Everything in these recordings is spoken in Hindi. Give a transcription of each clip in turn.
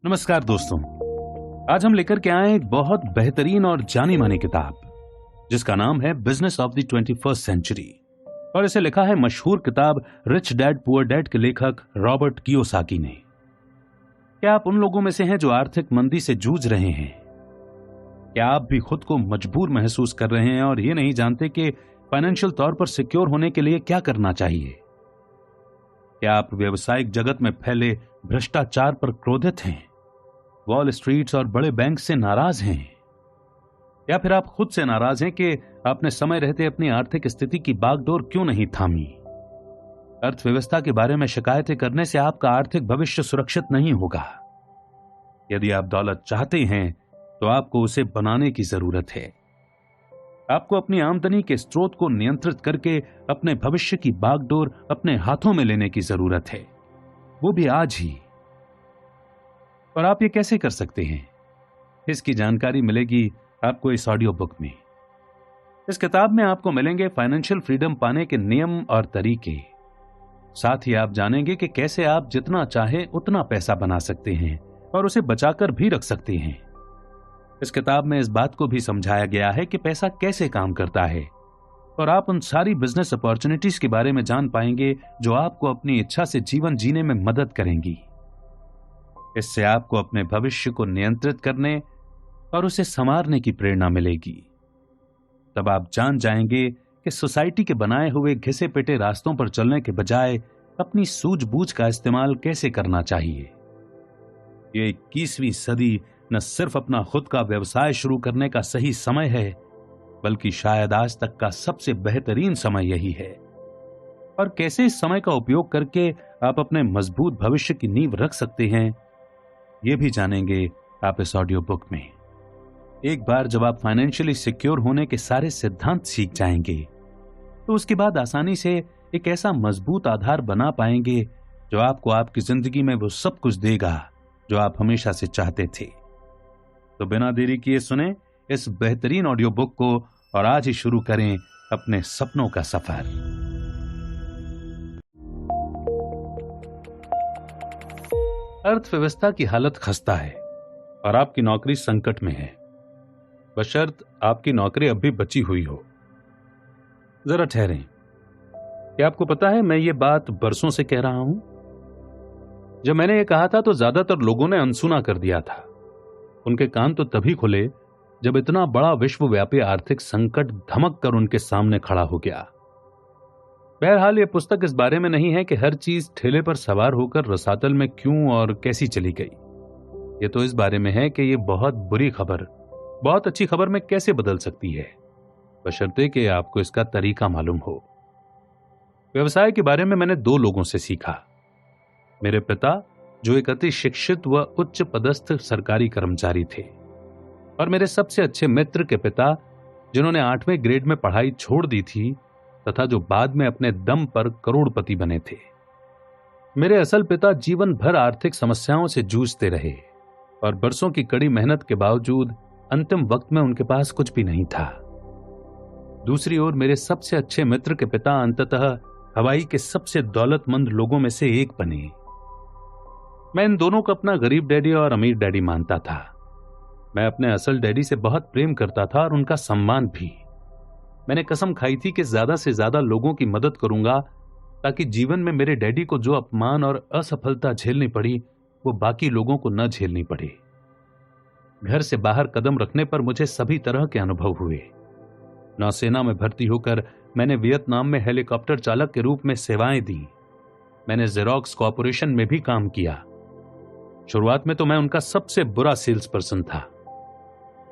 नमस्कार दोस्तों। आज हम लेकर के आए एक बहुत बेहतरीन और जानी मानी किताब जिसका नाम है business of the 21st century और इसे लिखा है मशहूर किताब रिच डैड पुअर डैड के लेखक रॉबर्ट कियोसाकी ने। क्या आप उन लोगों में से हैं जो आर्थिक मंदी से जूझ रहे हैं? क्या आप भी खुद को मजबूर महसूस कर रहे हैं और ये नहीं जानते कि फाइनेंशियल तौर पर सिक्योर होने के लिए क्या करना चाहिए? क्या आप व्यावसायिक जगत में फैले भ्रष्टाचार पर क्रोधित हैं, वॉल स्ट्रीट और बड़े बैंक से नाराज हैं, या फिर आप खुद से नाराज हैं कि आपने समय रहते अपनी आर्थिक स्थिति की बागडोर क्यों नहीं थामी? अर्थव्यवस्था के बारे में शिकायतें करने से आपका आर्थिक भविष्य सुरक्षित नहीं होगा। यदि आप दौलत चाहते हैं तो आपको उसे बनाने की जरूरत है। आपको अपनी आमदनी के स्रोत को नियंत्रित करके अपने भविष्य की बागडोर अपने हाथों में लेने की जरूरत है, वो भी आज ही। और आप ये कैसे कर सकते हैं? इसकी जानकारी मिलेगी आपको इस ऑडियो बुक में। इस किताब में आपको मिलेंगे फाइनेंशियल फ्रीडम पाने के नियम और तरीके। साथ ही आप जानेंगे कि कैसे आप जितना चाहे उतना पैसा बना सकते हैं और उसे बचाकर भी रख सकते हैं। इस किताब में इस बात को भी समझाया गया है कि पैसा कैसे काम करता है और आप उन सारी बिजनेस अपॉर्चुनिटीज के बारे में जान पाएंगे जो आपको अपनी इच्छा से जीवन जीने में मदद करेंगी। इससे आपको अपने भविष्य को नियंत्रित करने और उसे संवारने की प्रेरणा मिलेगी। तब आप जान जाएंगे कि सोसाइटी के बनाए हुए घिसे पिटे रास्तों पर चलने के बजाय अपनी सूझबूझ का इस्तेमाल कैसे करना चाहिए। ये 21वीं सदी न सिर्फ अपना खुद का व्यवसाय शुरू करने का सही समय है, बल्कि शायद आज तक का सबसे बेहतरीन समय यही है। और कैसे इस समय का उपयोग करके आप अपने मजबूत भविष्य की नींव रख सकते हैं, ये भी जानेंगे आप इस ऑडियो बुक में। एक बार जब आप फाइनेंशियली सिक्योर होने के सारे सिद्धांत सीख जाएंगे तो उसके बाद आसानी से एक ऐसा मजबूत आधार बना पाएंगे जो आपको आपकी जिंदगी में वो सब कुछ देगा जो आप हमेशा से चाहते थे। तो बिना देरी किए सुने इस बेहतरीन ऑडियो बुक को और आज ही शुरू करें अपने सपनों का सफर। अर्थव्यवस्था की हालत खस्ता है और आपकी नौकरी संकट में है, बशर्त आपकी नौकरी अब भी बची हुई हो। जरा ठहरें। क्या आपको पता है मैं ये बात बरसों से कह रहा हूं? जब मैंने ये कहा था तो ज्यादातर लोगों ने अनसुना कर दिया था। उनके कान तो तभी खुले जब इतना बड़ा विश्वव्यापी आर्थिक संकट धमक कर उनके सामने खड़ा हो गया। बहरहाल ये पुस्तक इस बारे में नहीं है कि हर चीज ठेले पर सवार होकर रसातल में क्यों और कैसी चली गई। ये तो इस बारे में है कि ये बहुत बुरी खबर बहुत अच्छी खबर में कैसे बदल सकती है, बशर्ते कि आपको इसका तरीका मालूम हो। व्यवसाय के बारे में मैंने 2 लोगों से सीखा। मेरे पिता जो एक अति शिक्षित व उच्च पदस्थ सरकारी कर्मचारी थे, और मेरे सबसे अच्छे मित्र के पिता जिन्होंने 8वें ग्रेड में पढ़ाई छोड़ दी थी तथा जो बाद में अपने दम पर करोड़पति बने थे। मेरे असल पिता जीवन भर आर्थिक समस्याओं से जूझते रहे और बरसों की कड़ी मेहनत के बावजूद अंतिम वक्त में उनके पास कुछ भी नहीं था। दूसरी ओर मेरे सबसे अच्छे मित्र के पिता अंततः हवाई के सबसे दौलतमंद लोगों में से एक बने। मैं इन दोनों को अपना गरीब डैडी और अमीर डैडी मानता था। मैं अपने असल डैडी से बहुत प्रेम करता था और उनका सम्मान भी। मैंने कसम खाई थी कि ज्यादा से ज्यादा लोगों की मदद करूंगा ताकि जीवन में मेरे डैडी को जो अपमान और असफलता झेलनी पड़ी वो बाकी लोगों को न झेलनी पड़े। घर से बाहर कदम रखने पर मुझे सभी तरह के अनुभव हुए। नौसेना में भर्ती होकर मैंने वियतनाम में हेलीकॉप्टर चालक के रूप में सेवाएं दी। मैंने जेरोक्स कॉर्पोरेशन में भी काम किया। शुरुआत में तो मैं उनका सबसे बुरा सेल्स पर्सन था,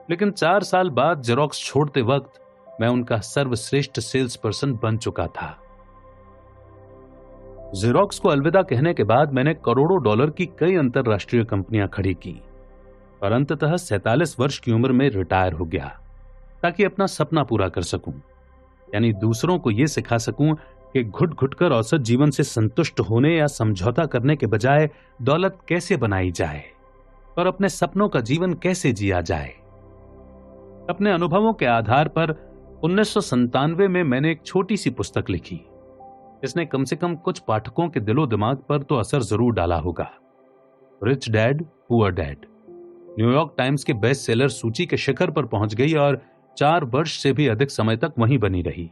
लेकिन 4 साल बाद जेरोक्स छोड़ते वक्त मैं उनका सर्वश्रेष्ठ सेल्स पर्सन बन चुका था। जेरोक्स को अलविदा कहने के बाद मैंने करोड़ों डॉलर की कई अंतरराष्ट्रीय कंपनियां खड़ी की और अंततः 47 वर्ष की उम्र में रिटायर हो गया ताकि अपना सपना पूरा कर सकूं, यानी दूसरों को यह सिखा सकूं कि घुट घुट कर औसत जीवन से संतुष्ट होने या समझौता करने के बजाय दौलत कैसे बनाई जाए और अपने सपनों का जीवन कैसे जिया जाए। अपने अनुभवों के आधार पर 1997 में मैंने एक छोटी सी पुस्तक लिखी। इसने कम से कम कुछ पाठकों के दिलो दिमाग पर तो असर जरूर डाला होगा। Rich dad poor dad New York times के बेस्ट सेलर सूची के शिखर पर पहुंच गई और 4 वर्ष से भी अधिक समय तक वहीं बनी रही।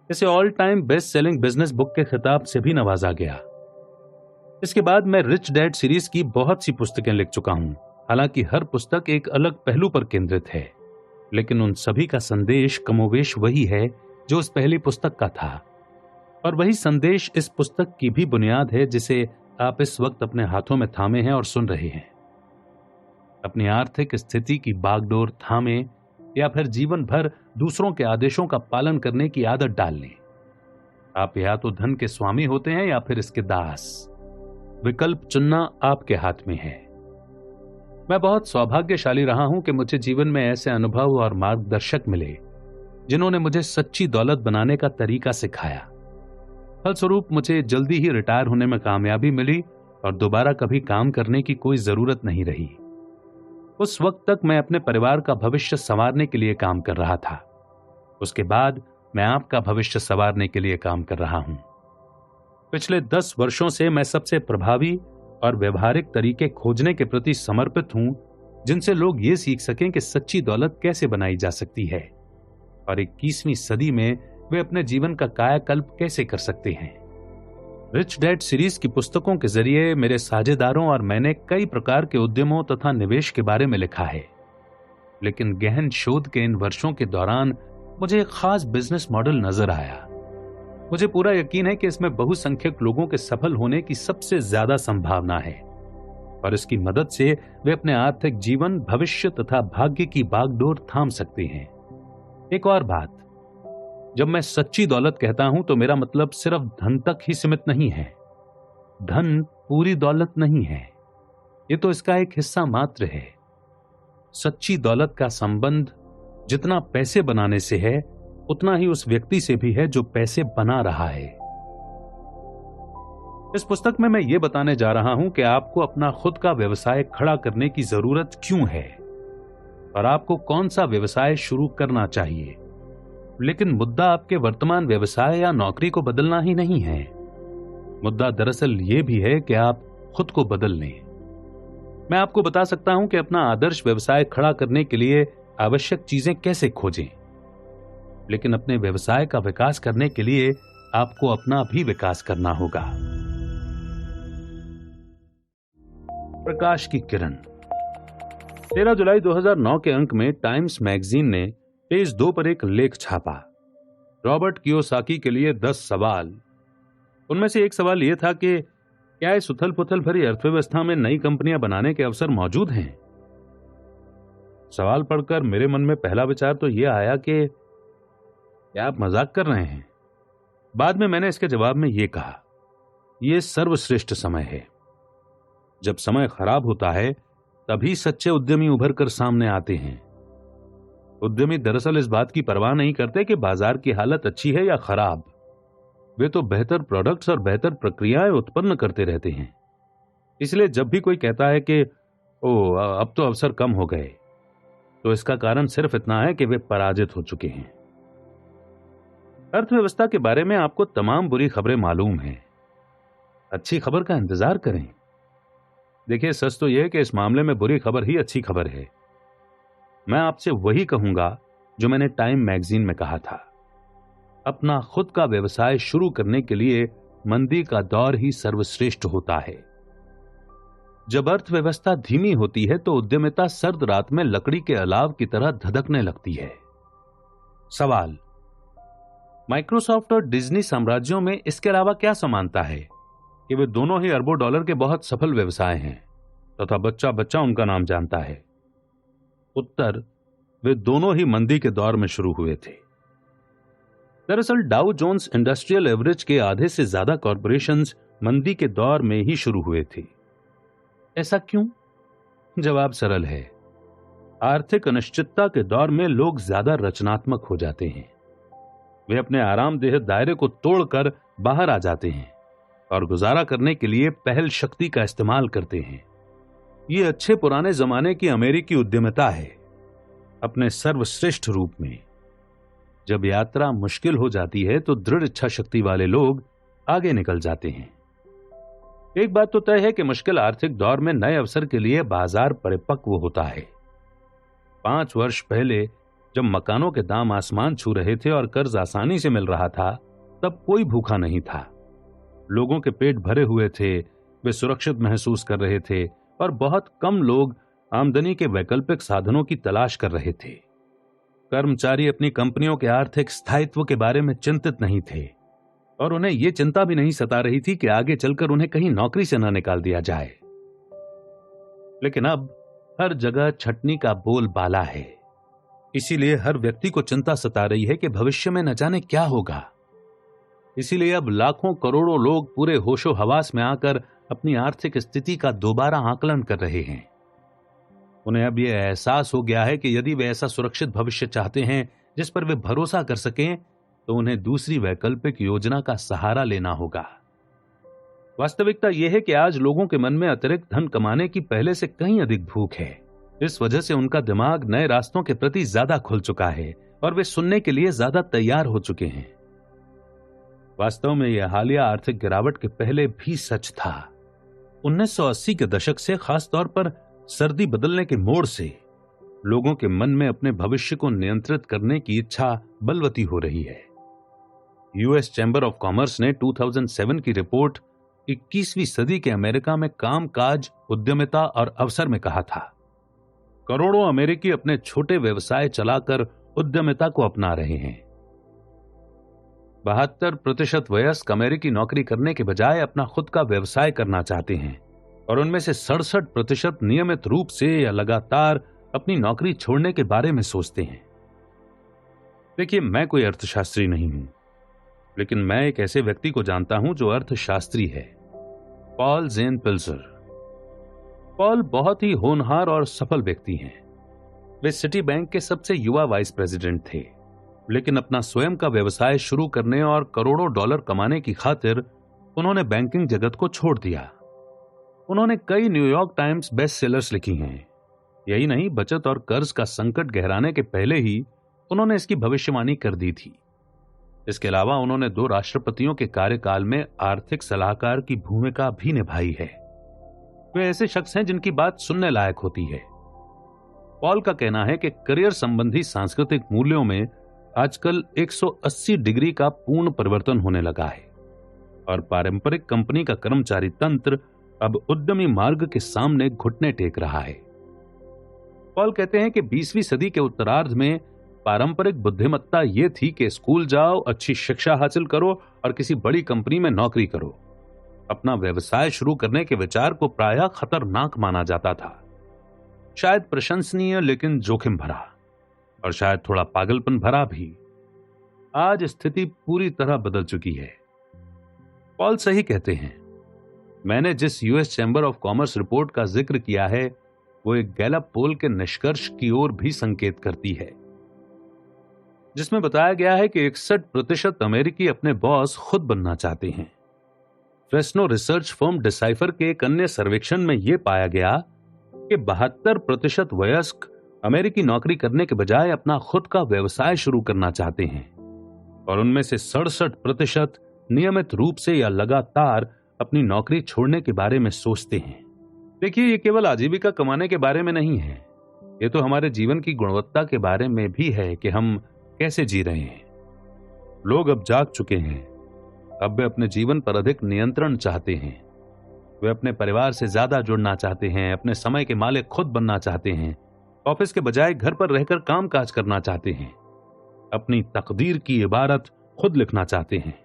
इसे all time best selling business book के खिताब से भी नवाजा गया। इसके बाद मैं रिच डैड सीरीज की बहुत सी पुस्तकें लिख चुका हूं। हालांकि हर पुस्तक एक अलग पहलू पर केंद्रित है, लेकिन उन सभी का संदेश कमोवेश वही है जो उस पहली पुस्तक का था, और वही संदेश इस पुस्तक की भी बुनियाद है जिसे आप इस वक्त अपने हाथों में थामे हैं और सुन रहे हैं। अपनी आर्थिक स्थिति की बागडोर थामे या फिर जीवन भर दूसरों के आदेशों का पालन करने की आदत डाल लें। आप या तो धन के स्वामी होते हैं या फिर इसके दास। विकल्प चुनना आपके हाथ में है। मैं बहुत सौभाग्यशाली रहा हूं कि मुझे जीवन में ऐसे अनुभव और मार्गदर्शक मिले जिन्होंने मुझे सच्ची दौलत बनाने का तरीका सिखाया। फलस्वरूप मुझे जल्दी ही रिटायर होने में कामयाबी मिली और दोबारा कभी काम करने की कोई जरूरत नहीं रही। उस वक्त तक मैं अपने परिवार का भविष्य संवारने के लिए काम कर रहा था। उसके बाद मैं आपका भविष्य संवारने के लिए काम कर रहा हूं। पिछले 10 वर्षों से मैं सबसे प्रभावी और व्यवहारिक तरीके खोजने के प्रति समर्पित हूं, जिनसे लोग ये सीख सकें कि सच्ची दौलत कैसे बनाई जा सकती है और 21वीं सदी में वे अपने जीवन का कायाकल्प कैसे कर सकते हैं। रिच डैड सीरीज की पुस्तकों के जरिए मेरे साझेदारों और मैंने कई प्रकार के उद्यमों तथा निवेश के बारे में लिखा है, लेकिन गहन शोध के इन वर्षों के दौरान मुझे एक खास बिजनेस मॉडल नजर आया। मुझे पूरा यकीन है कि इसमें बहुसंख्यक लोगों के सफल होने की सबसे ज्यादा संभावना है और इसकी मदद से वे अपने आर्थिक जीवन, भविष्य तथा भाग्य की बागडोर थाम सकते हैं। एक और बात, जब मैं सच्ची दौलत कहता हूं तो मेरा मतलब सिर्फ धन तक ही सीमित नहीं है। धन पूरी दौलत नहीं है, ये तो इसका एक हिस्सा मात्र है। सच्ची दौलत का संबंध जितना पैसे बनाने से है, उतना ही उस व्यक्ति से भी है जो पैसे बना रहा है। इस पुस्तक में मैं ये बताने जा रहा हूं कि आपको अपना खुद का व्यवसाय खड़ा करने की जरूरत क्यों है और आपको कौन सा व्यवसाय शुरू करना चाहिए। लेकिन मुद्दा आपके वर्तमान व्यवसाय या नौकरी को बदलना ही नहीं है। मुद्दा दरअसल यह भी है कि आप खुद को बदल लें। मैं आपको बता सकता हूं कि अपना आदर्श व्यवसाय खड़ा करने के लिए आवश्यक चीजें कैसे खोजें, लेकिन अपने व्यवसाय का विकास करने के लिए आपको अपना भी विकास करना होगा। प्रकाश की किरण। 13 जुलाई 2009 के अंक में टाइम्स मैगजीन ने पेज 2 पर एक लेख छापा। रॉबर्ट कियोसाकी के लिए 10 सवाल। उनमें से एक सवाल यह था कि क्या इस उथल पुथल भरी अर्थव्यवस्था में नई कंपनियां बनाने के अवसर मौजूद हैं। सवाल पढ़कर मेरे मन में पहला विचार तो यह आया कि क्या आप मजाक कर रहे हैं। बाद में मैंने इसके जवाब में यह कहा, यह सर्वश्रेष्ठ समय है। जब समय खराब होता है तभी सच्चे उद्यमी उभर कर सामने आते हैं। उद्यमी दरअसल इस बात की परवाह नहीं करते कि बाजार की हालत अच्छी है या खराब। वे तो बेहतर प्रोडक्ट्स और बेहतर प्रक्रियाएं उत्पन्न करते रहते हैं। इसलिए जब भी कोई कहता है कि अब तो अवसर कम हो गए, तो इसका कारण सिर्फ इतना है कि वे पराजित हो चुके हैं। अर्थव्यवस्था के बारे में आपको तमाम बुरी खबरें मालूम हैं। अच्छी खबर का इंतजार करें। देखिए, सच तो यह है कि इस मामले में बुरी खबर ही अच्छी खबर है। मैं आपसे वही कहूंगा जो मैंने टाइम मैगजीन में कहा था। अपना खुद का व्यवसाय शुरू करने के लिए मंदी का दौर ही सर्वश्रेष्ठ होता है। जब अर्थव्यवस्था धीमी होती है तो उद्यमिता सर्द रात में लकड़ी के अलाव की तरह धधकने लगती है। सवाल, माइक्रोसॉफ्ट और डिज्नी साम्राज्यों में इसके अलावा क्या समानता है कि वे दोनों ही अरबों डॉलर के बहुत सफल व्यवसाय हैं तथा बच्चा बच्चा उनका नाम जानता है। उत्तर, वे दोनों ही मंदी के दौर में शुरू हुए थे। दरअसल डाउ जोन्स इंडस्ट्रियल एवरेज के आधे से ज्यादा कॉरपोरेशंस मंदी के दौर में ही शुरू हुए थे। ऐसा क्यों? जवाब सरल है। आर्थिक अनिश्चितता के दौर में लोग ज्यादा रचनात्मक हो जाते हैं। वे अपने आरामदेह दायरे को तोड़कर बाहर आ जाते हैं और गुजारा करने के लिए पहल शक्ति का इस्तेमाल करते हैं। ये अच्छे पुराने जमाने की अमेरिकी उद्यमिता है अपने सर्वश्रेष्ठ रूप में। जब यात्रा मुश्किल हो जाती है तो दृढ़ इच्छा शक्ति वाले लोग आगे निकल जाते हैं। एक बात तो तय है कि मुश्किल आर्थिक दौर में नए अवसर के लिए बाजार परिपक्व होता है। 5 वर्ष पहले जब मकानों के दाम आसमान छू रहे थे और कर्ज आसानी से मिल रहा था, तब कोई भूखा नहीं था। लोगों के पेट भरे हुए थे, वे सुरक्षित महसूस कर रहे थे और बहुत कम लोग आमदनी के वैकल्पिक साधनों की तलाश कर रहे थे। कर्मचारी अपनी कंपनियों के आर्थिक स्थायित्व के बारे में चिंतित नहीं थे और उन्हें यह चिंता भी नहीं सता रही थी कि आगे चलकर उन्हें कहीं नौकरी से न निकाल दिया जाए। लेकिन अब हर जगह छटनी का बोलबाला है, इसीलिए हर व्यक्ति को चिंता सता रही है कि भविष्य में न जाने क्या होगा। इसीलिए अब लाखों करोड़ों लोग पूरे होशो हवास में आकर अपनी आर्थिक स्थिति का दोबारा आकलन कर रहे हैं। उन्हें अब यह एहसास हो गया है कि यदि वे ऐसा सुरक्षित भविष्य चाहते हैं जिस पर वे भरोसा कर सकें, तो उन्हें दूसरी वैकल्पिक योजना का सहारा लेना होगा। वास्तविकता यह है कि आज लोगों के मन में अतिरिक्त धन कमाने की पहले से कहीं अधिक भूख है। इस वजह से उनका दिमाग नए रास्तों के प्रति ज्यादा खुल चुका है और वे सुनने के लिए ज्यादा तैयार हो चुके हैं। वास्तव में यह हालिया आर्थिक गिरावट के पहले भी सच था। 1980 के दशक से, खासतौर पर सर्दी बदलने के मोड़ से, लोगों के मन में अपने भविष्य को नियंत्रित करने की इच्छा बलवती हो रही है। यूएस चैंबर ऑफ कॉमर्स ने 2007 की रिपोर्ट 21वीं सदी के अमेरिका में कामकाज, उद्यमिता और अवसर में कहा था, करोड़ों अमेरिकी अपने छोटे व्यवसाय चलाकर उद्यमिता को अपना रहे हैं। 72% वयस्क अमेरिकी नौकरी करने के बजाय अपना खुद का व्यवसाय करना चाहते हैं और उनमें से 67% नियमित रूप से या लगातार अपनी नौकरी छोड़ने के बारे में सोचते हैं। देखिए, मैं कोई अर्थशास्त्री नहीं हूं, लेकिन मैं एक ऐसे व्यक्ति को जानता हूं जो अर्थशास्त्री है, पॉल जेन पिल्जर। पॉल बहुत ही होनहार और सफल व्यक्ति हैं। वे सिटी बैंक के सबसे युवा वाइस प्रेसिडेंट थे, लेकिन अपना स्वयं का व्यवसाय शुरू करने और करोड़ों डॉलर कमाने की खातिर उन्होंने बैंकिंग जगत को छोड़ दिया। उन्होंने कई न्यूयॉर्क टाइम्स बेस्ट सेलर्स लिखी हैं। यही नहीं, बचत और कर्ज का संकट गहराने के पहले ही उन्होंने इसकी भविष्यवाणी कर दी थी। इसके अलावा उन्होंने 2 राष्ट्रपतियों के कार्यकाल में आर्थिक सलाहकार की भूमिका भी निभाई है। वे ऐसे शख्स हैं जिनकी बात सुनने लायक होती है। पॉल का कहना है कि करियर संबंधी सांस्कृतिक मूल्यों में आजकल 180 डिग्री का पूर्ण परिवर्तन होने लगा है और पारंपरिक कंपनी का कर्मचारी तंत्र अब उद्यमी मार्ग के सामने घुटने टेक रहा है। पॉल कहते हैं कि 20वीं सदी के उत्तरार्ध में पारंपरिक बुद्धिमत्ता यह थी कि स्कूल जाओ, अच्छी शिक्षा हासिल करो और किसी बड़ी कंपनी में नौकरी करो। अपना व्यवसाय शुरू करने के विचार को प्रायः खतरनाक माना जाता था, शायद प्रशंसनीय लेकिन जोखिम भरा, और शायद थोड़ा पागलपन भरा भी। आज स्थिति पूरी तरह बदल चुकी है। पॉल सही कहते हैं। मैंने जिस US chamber of commerce report का जिक्र किया है, वो एक गैलप पोल के निष्कर्ष की ओर भी संकेत करती है, जिसमें बताया गया है कि 61% अमेरिकी अपने बॉस खुद बनना चाहते हैं। फ्रेस्नो रिसर्च फर्म डिसाइफर के एक अन्य सर्वेक्षण में यह पाया गया कि 72% वयस्क अमेरिकी नौकरी करने के बजाय अपना खुद का व्यवसाय शुरू करना चाहते हैं और उनमें से 67% नियमित रूप से या लगातार अपनी नौकरी छोड़ने के बारे में सोचते हैं। देखिए, ये केवल आजीविका कमाने के बारे में नहीं है, ये तो हमारे जीवन की गुणवत्ता के बारे में भी है कि हम कैसे जी रहे हैं। लोग अब जाग चुके हैं। अब वे अपने जीवन पर अधिक नियंत्रण चाहते हैं। वे अपने परिवार से ज्यादा जुड़ना चाहते हैं, अपने समय के मालिक खुद बनना चाहते हैं, ऑफिस के बजाय घर पर रहकर काम काज करना चाहते हैं, अपनी तकदीर की इबारत खुद लिखना चाहते हैं।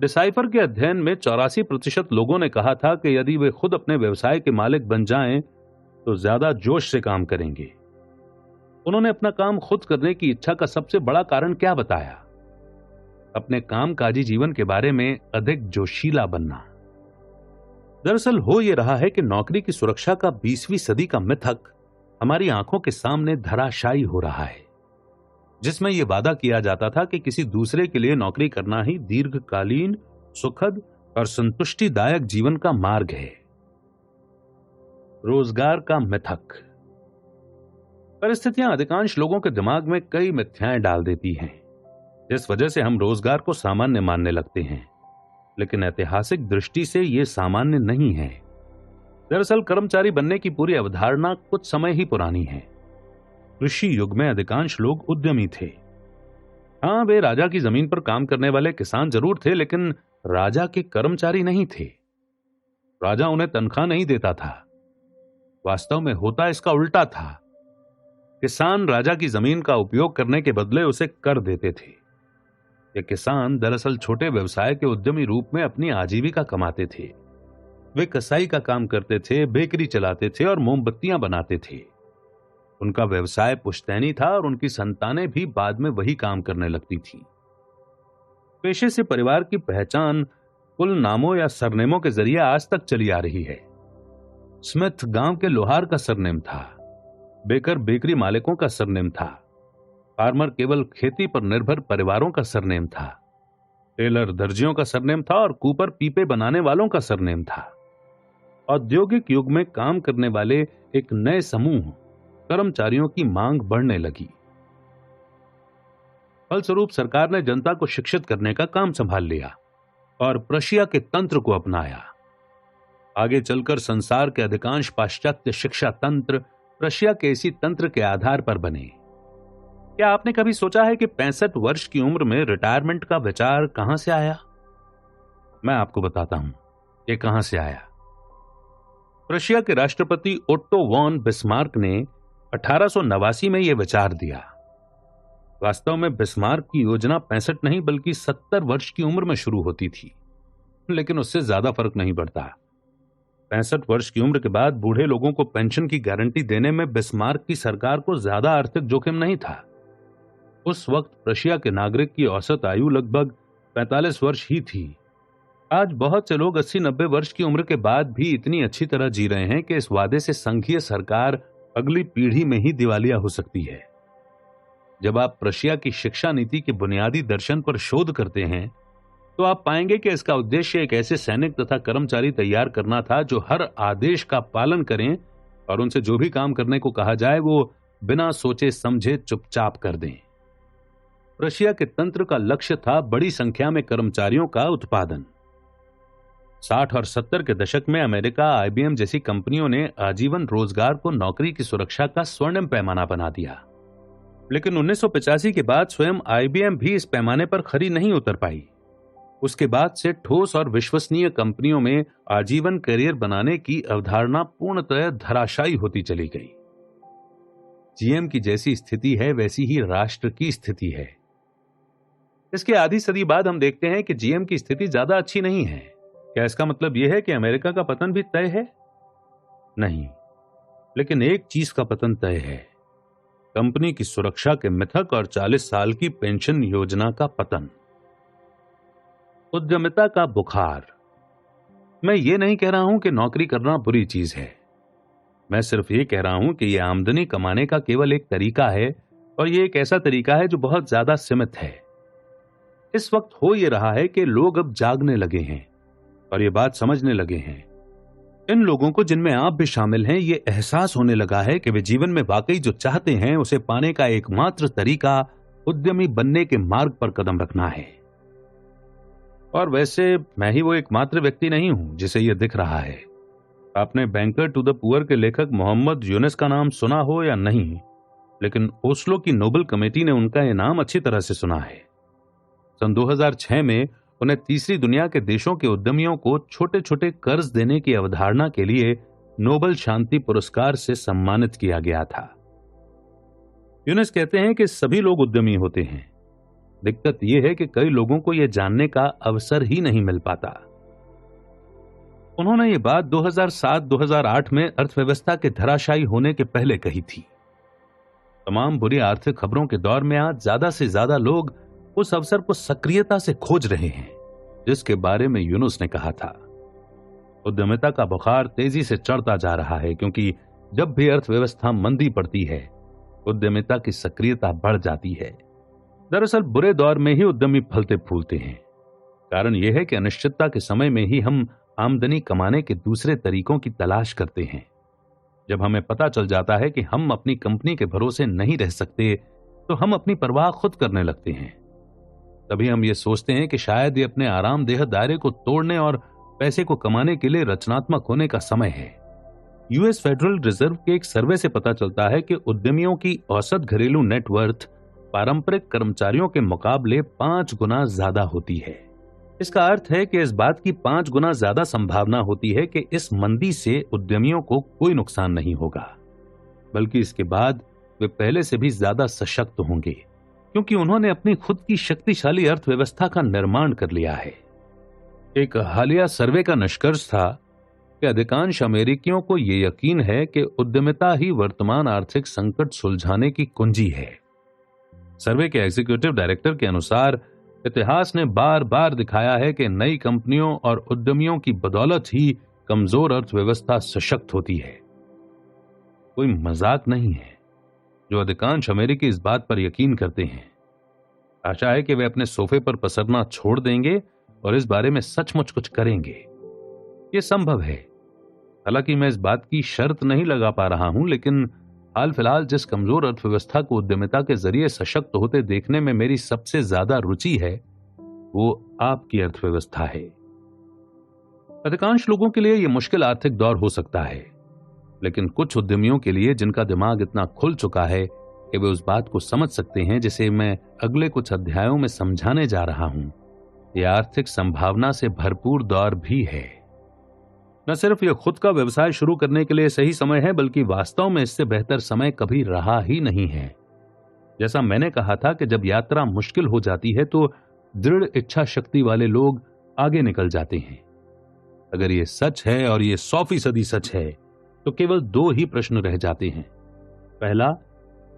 डिसाइफर के अध्ययन में 84% लोगों ने कहा था कि यदि वे खुद अपने व्यवसाय के मालिक बन जाएं तो ज्यादा जोश से काम करेंगे। उन्होंने अपना काम खुद करने की इच्छा का सबसे बड़ा कारण क्या बताया? अपने कामकाजी जीवन के बारे में अधिक जोशीला बनना। दरअसल हो यह रहा है कि नौकरी की सुरक्षा का 20वीं सदी का मिथक हमारी आंखों के सामने धराशायी हो रहा है, जिसमें यह वादा किया जाता था कि किसी दूसरे के लिए नौकरी करना ही दीर्घकालीन, सुखद और संतुष्टिदायक जीवन का मार्ग है। रोजगार का मिथक। परिस्थितियां अधिकांश लोगों के दिमाग में कई मिथ्याएं डाल देती हैं, जिस वजह से हम रोजगार को सामान्य मानने लगते हैं। लेकिन ऐतिहासिक दृष्टि से यह सामान्य नहीं है। दरअसल कर्मचारी बनने की पूरी अवधारणा कुछ समय ही पुरानी है। कृषि युग में अधिकांश लोग उद्यमी थे। हाँ, वे राजा की जमीन पर काम करने वाले किसान जरूर थे, लेकिन राजा के कर्मचारी नहीं थे। राजा उन्हें तनख्वाह नहीं देता था। वास्तव में होता इसका उल्टा था। किसान राजा की जमीन का उपयोग करने के बदले उसे कर देते थे। ये किसान दरअसल छोटे व्यवसाय के उद्यमी रूप में अपनी आजीविका कमाते थे। वे कसाई का काम करते थे, बेकरी चलाते थे और मोमबत्तियां बनाते थे। उनका व्यवसाय पुश्तैनी था और उनकी संतानें भी बाद में वही काम करने लगती थी। पेशे से परिवार की पहचान कुल नामों या सरनेमों के जरिए आज तक चली आ रही है। स्मिथ गांव के लोहार का सरनेम था। बेकर बेकरी मालिकों का सरनेम था। फार्मर केवल खेती पर निर्भर परिवारों का सरनेम था। टेलर दर्जियों का सरनेम था और कूपर पीपे बनाने वालों का सरनेम था। औद्योगिक युग में काम करने वाले एक नए समूह कर्मचारियों की मांग बढ़ने लगी। फलस्वरूप सरकार ने जनता को शिक्षित करने का काम संभाल लिया और प्रशिया के तंत्र को अपनाया। आगे चलकर संसार के अधिकांश पाश्चात्य शिक्षा तंत्र प्रशिया के इसी तंत्र के आधार पर बने। क्या आपने कभी सोचा है कि 65 वर्ष की उम्र में रिटायरमेंट का विचार कहां से आया? मैं आपको बताता हूं ये कहां से आया। प्रशिया के राष्ट्रपति ओट्टो वॉन बिस्मार्क ने 1889 में यह विचार दिया। वास्तव में बिस्मार्क की योजना 65 नहीं बल्कि 70 वर्ष की उम्र में शुरू होती थी, लेकिन उससे ज्यादा फर्क नहीं पड़ता। 65 वर्ष की उम्र के बाद बूढ़े लोगों को पेंशन की गारंटी देने में बिस्मार्क की सरकार को ज्यादा आर्थिक जोखिम नहीं था। उस वक्त प्रशिया के नागरिक की औसत आयु लगभग 45 वर्ष ही थी। आज बहुत से लोग 80-90 वर्ष की उम्र के बाद भी इतनी अच्छी तरह जी रहे हैं कि इस वादे से संघीय सरकार अगली पीढ़ी में ही दिवालिया हो सकती है। जब आप प्रशिया की शिक्षा नीति के बुनियादी दर्शन पर शोध करते हैं तो आप पाएंगे कि इसका उद्देश्य एक ऐसे सैनिक तथा कर्मचारी तैयार करना था जो हर आदेश का पालन करें और उनसे जो भी काम करने को कहा जाए वो बिना सोचे समझे चुपचाप कर दें। प्रशिया के तंत्र का लक्ष्य था बड़ी संख्या में कर्मचारियों का उत्पादन। 60 और 70 के दशक में अमेरिका, आईबीएम जैसी कंपनियों ने आजीवन रोजगार को नौकरी की सुरक्षा का स्वर्णिम पैमाना बना दिया। लेकिन 1985 के बाद स्वयं आईबीएम भी इस पैमाने पर खरी नहीं उतर पाई। उसके बाद से ठोस और विश्वसनीय कंपनियों में आजीवन करियर बनाने की अवधारणा पूर्णतः धराशायी होती चली गई। जीएम की जैसी स्थिति है वैसी ही राष्ट्र की स्थिति है। इसके आधी सदी बाद हम देखते हैं कि जीएम की स्थिति ज्यादा अच्छी नहीं है। क्या इसका मतलब यह है कि अमेरिका का पतन भी तय है? नहीं, लेकिन एक चीज का पतन तय है, कंपनी की सुरक्षा के मिथक और 40 साल की पेंशन योजना का पतन। उद्यमिता का बुखार। मैं ये नहीं कह रहा हूं कि नौकरी करना बुरी चीज है। मैं सिर्फ ये कह रहा हूं कि यह आमदनी कमाने का केवल एक तरीका है और यह एक ऐसा तरीका है जो बहुत ज्यादा सीमित है। इस वक्त हो यह रहा है कि लोग अब जागने लगे हैं और ये बात समझने लगे हैं। इन लोगों को, जिनमें आप भी शामिल हैं, ये एहसास होने लगा है कि वे जीवन में वाकई जो चाहते हैं उसे पाने का एकमात्र तरीका उद्यमी बनने के मार्ग पर कदम रखना है। और वैसे मैं ही वो एकमात्र व्यक्ति नहीं हूं जिसे यह दिख रहा है। आपने बैंकर टू द पुअर के लेखक मोहम्मद यूनुस का नाम सुना हो या नहीं, लेकिन ओस्लो की नोबल कमेटी ने उनका यह नाम अच्छी तरह से सुना है। सन 2006 में उन्हें तीसरी दुनिया के देशों के उद्यमियों को छोटे छोटे कर्ज देने की अवधारणा के लिए नोबल शांति पुरस्कार से सम्मानित किया गया था। यूनुस कहते हैं कि सभी लोग उद्यमी होते हैं, दिक्कत यह है कि कई लोगों को यह जानने का अवसर ही नहीं मिल पाता। उन्होंने ये बात 2007-2008 में अर्थव्यवस्था के धराशायी होने के पहले कही थी। तमाम बुरी आर्थिक खबरों के दौर में आज ज्यादा से ज्यादा लोग उस अवसर को सक्रियता से खोज रहे हैं जिसके बारे में यूनुस ने कहा था। उद्यमिता का बुखार तेजी से चढ़ता जा रहा है क्योंकि जब भी अर्थव्यवस्था मंदी पड़ती है उद्यमिता की सक्रियता बढ़ जाती है। दरअसल बुरे दौर में ही उद्यमी फलते फूलते हैं। कारण यह है कि अनिश्चितता के समय में ही हम आमदनी कमाने के दूसरे तरीकों की तलाश करते हैं। जब हमें पता चल जाता है कि हम अपनी कंपनी के भरोसे नहीं रह सकते तो हम अपनी परवाह खुद करने लगते हैं। तभी हम ये सोचते हैं कि शायद ये अपने आरामदेह दायरे को तोड़ने और पैसे को कमाने के लिए रचनात्मक होने का समय है। यूएस फेडरल रिजर्व के एक सर्वे से पता चलता है कि उद्यमियों की औसत घरेलू नेटवर्थ पारंपरिक कर्मचारियों के मुकाबले 5 गुना ज्यादा होती है। इसका अर्थ है कि इस बात की 5 गुना ज्यादा संभावना होती है कि इस मंदी से उद्यमियों को कोई नुकसान नहीं होगा, बल्कि इसके बाद वे पहले से भी ज्यादा सशक्त होंगे, क्योंकि उन्होंने अपनी खुद की शक्तिशाली अर्थव्यवस्था का निर्माण कर लिया है। एक हालिया सर्वे का निष्कर्ष था कि अधिकांश अमेरिकियों को यह यकीन है कि उद्यमिता ही वर्तमान आर्थिक संकट सुलझाने की कुंजी है। सर्वे के एग्जीक्यूटिव डायरेक्टर के अनुसार इतिहास ने बार बार दिखाया है कि नई कंपनियों और उद्यमियों की बदौलत ही कमजोर अर्थव्यवस्था सशक्त होती है। कोई मजाक नहीं है जो अधिकांश अमेरिकी इस बात पर यकीन करते हैं। आशा है कि वे अपने सोफे पर पसरना छोड़ देंगे और इस बारे में सचमुच कुछ करेंगे। यह संभव है। हालांकि मैं इस बात की शर्त नहीं लगा पा रहा हूं, लेकिन हाल फिलहाल जिस कमजोर अर्थव्यवस्था को उद्यमिता के जरिए सशक्त होते देखने में मेरी सबसे ज्यादा रुचि है, वो आपकी अर्थव्यवस्था है। अधिकांश लोगों के लिए यह मुश्किल आर्थिक दौर हो सकता है, लेकिन कुछ उद्यमियों के लिए जिनका दिमाग इतना खुल चुका है कि वे उस बात को समझ सकते हैं जिसे मैं अगले कुछ अध्यायों में समझाने जा रहा हूं, यह आर्थिक संभावना से भरपूर दौर भी है। न सिर्फ यह खुद का व्यवसाय शुरू करने के लिए सही समय है, बल्कि वास्तव में इससे बेहतर समय कभी रहा ही नहीं है। जैसा मैंने कहा था कि जब यात्रा मुश्किल हो जाती है तो दृढ़ इच्छा शक्ति वाले लोग आगे निकल जाते हैं। अगर यह सच है और यह 100% सच है, तो केवल 2 ही प्रश्न रह जाते हैं। पहला,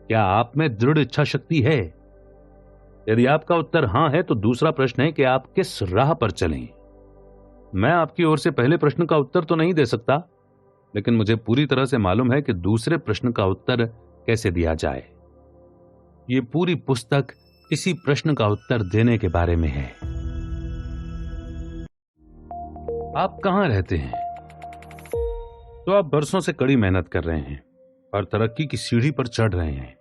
क्या आप में दृढ़ इच्छा शक्ति है? यदि आपका उत्तर हां है, तो दूसरा प्रश्न है कि आप किस राह पर चलें। मैं आपकी ओर से पहले प्रश्न का उत्तर तो नहीं दे सकता, लेकिन मुझे पूरी तरह से मालूम है कि दूसरे प्रश्न का उत्तर कैसे दिया जाए। यह पूरी पुस्तक इसी प्रश्न का उत्तर देने के बारे में है। आप कहां रहते हैं? तो आप बरसों से कड़ी मेहनत कर रहे हैं और तरक्की की सीढ़ी पर चढ़ रहे हैं।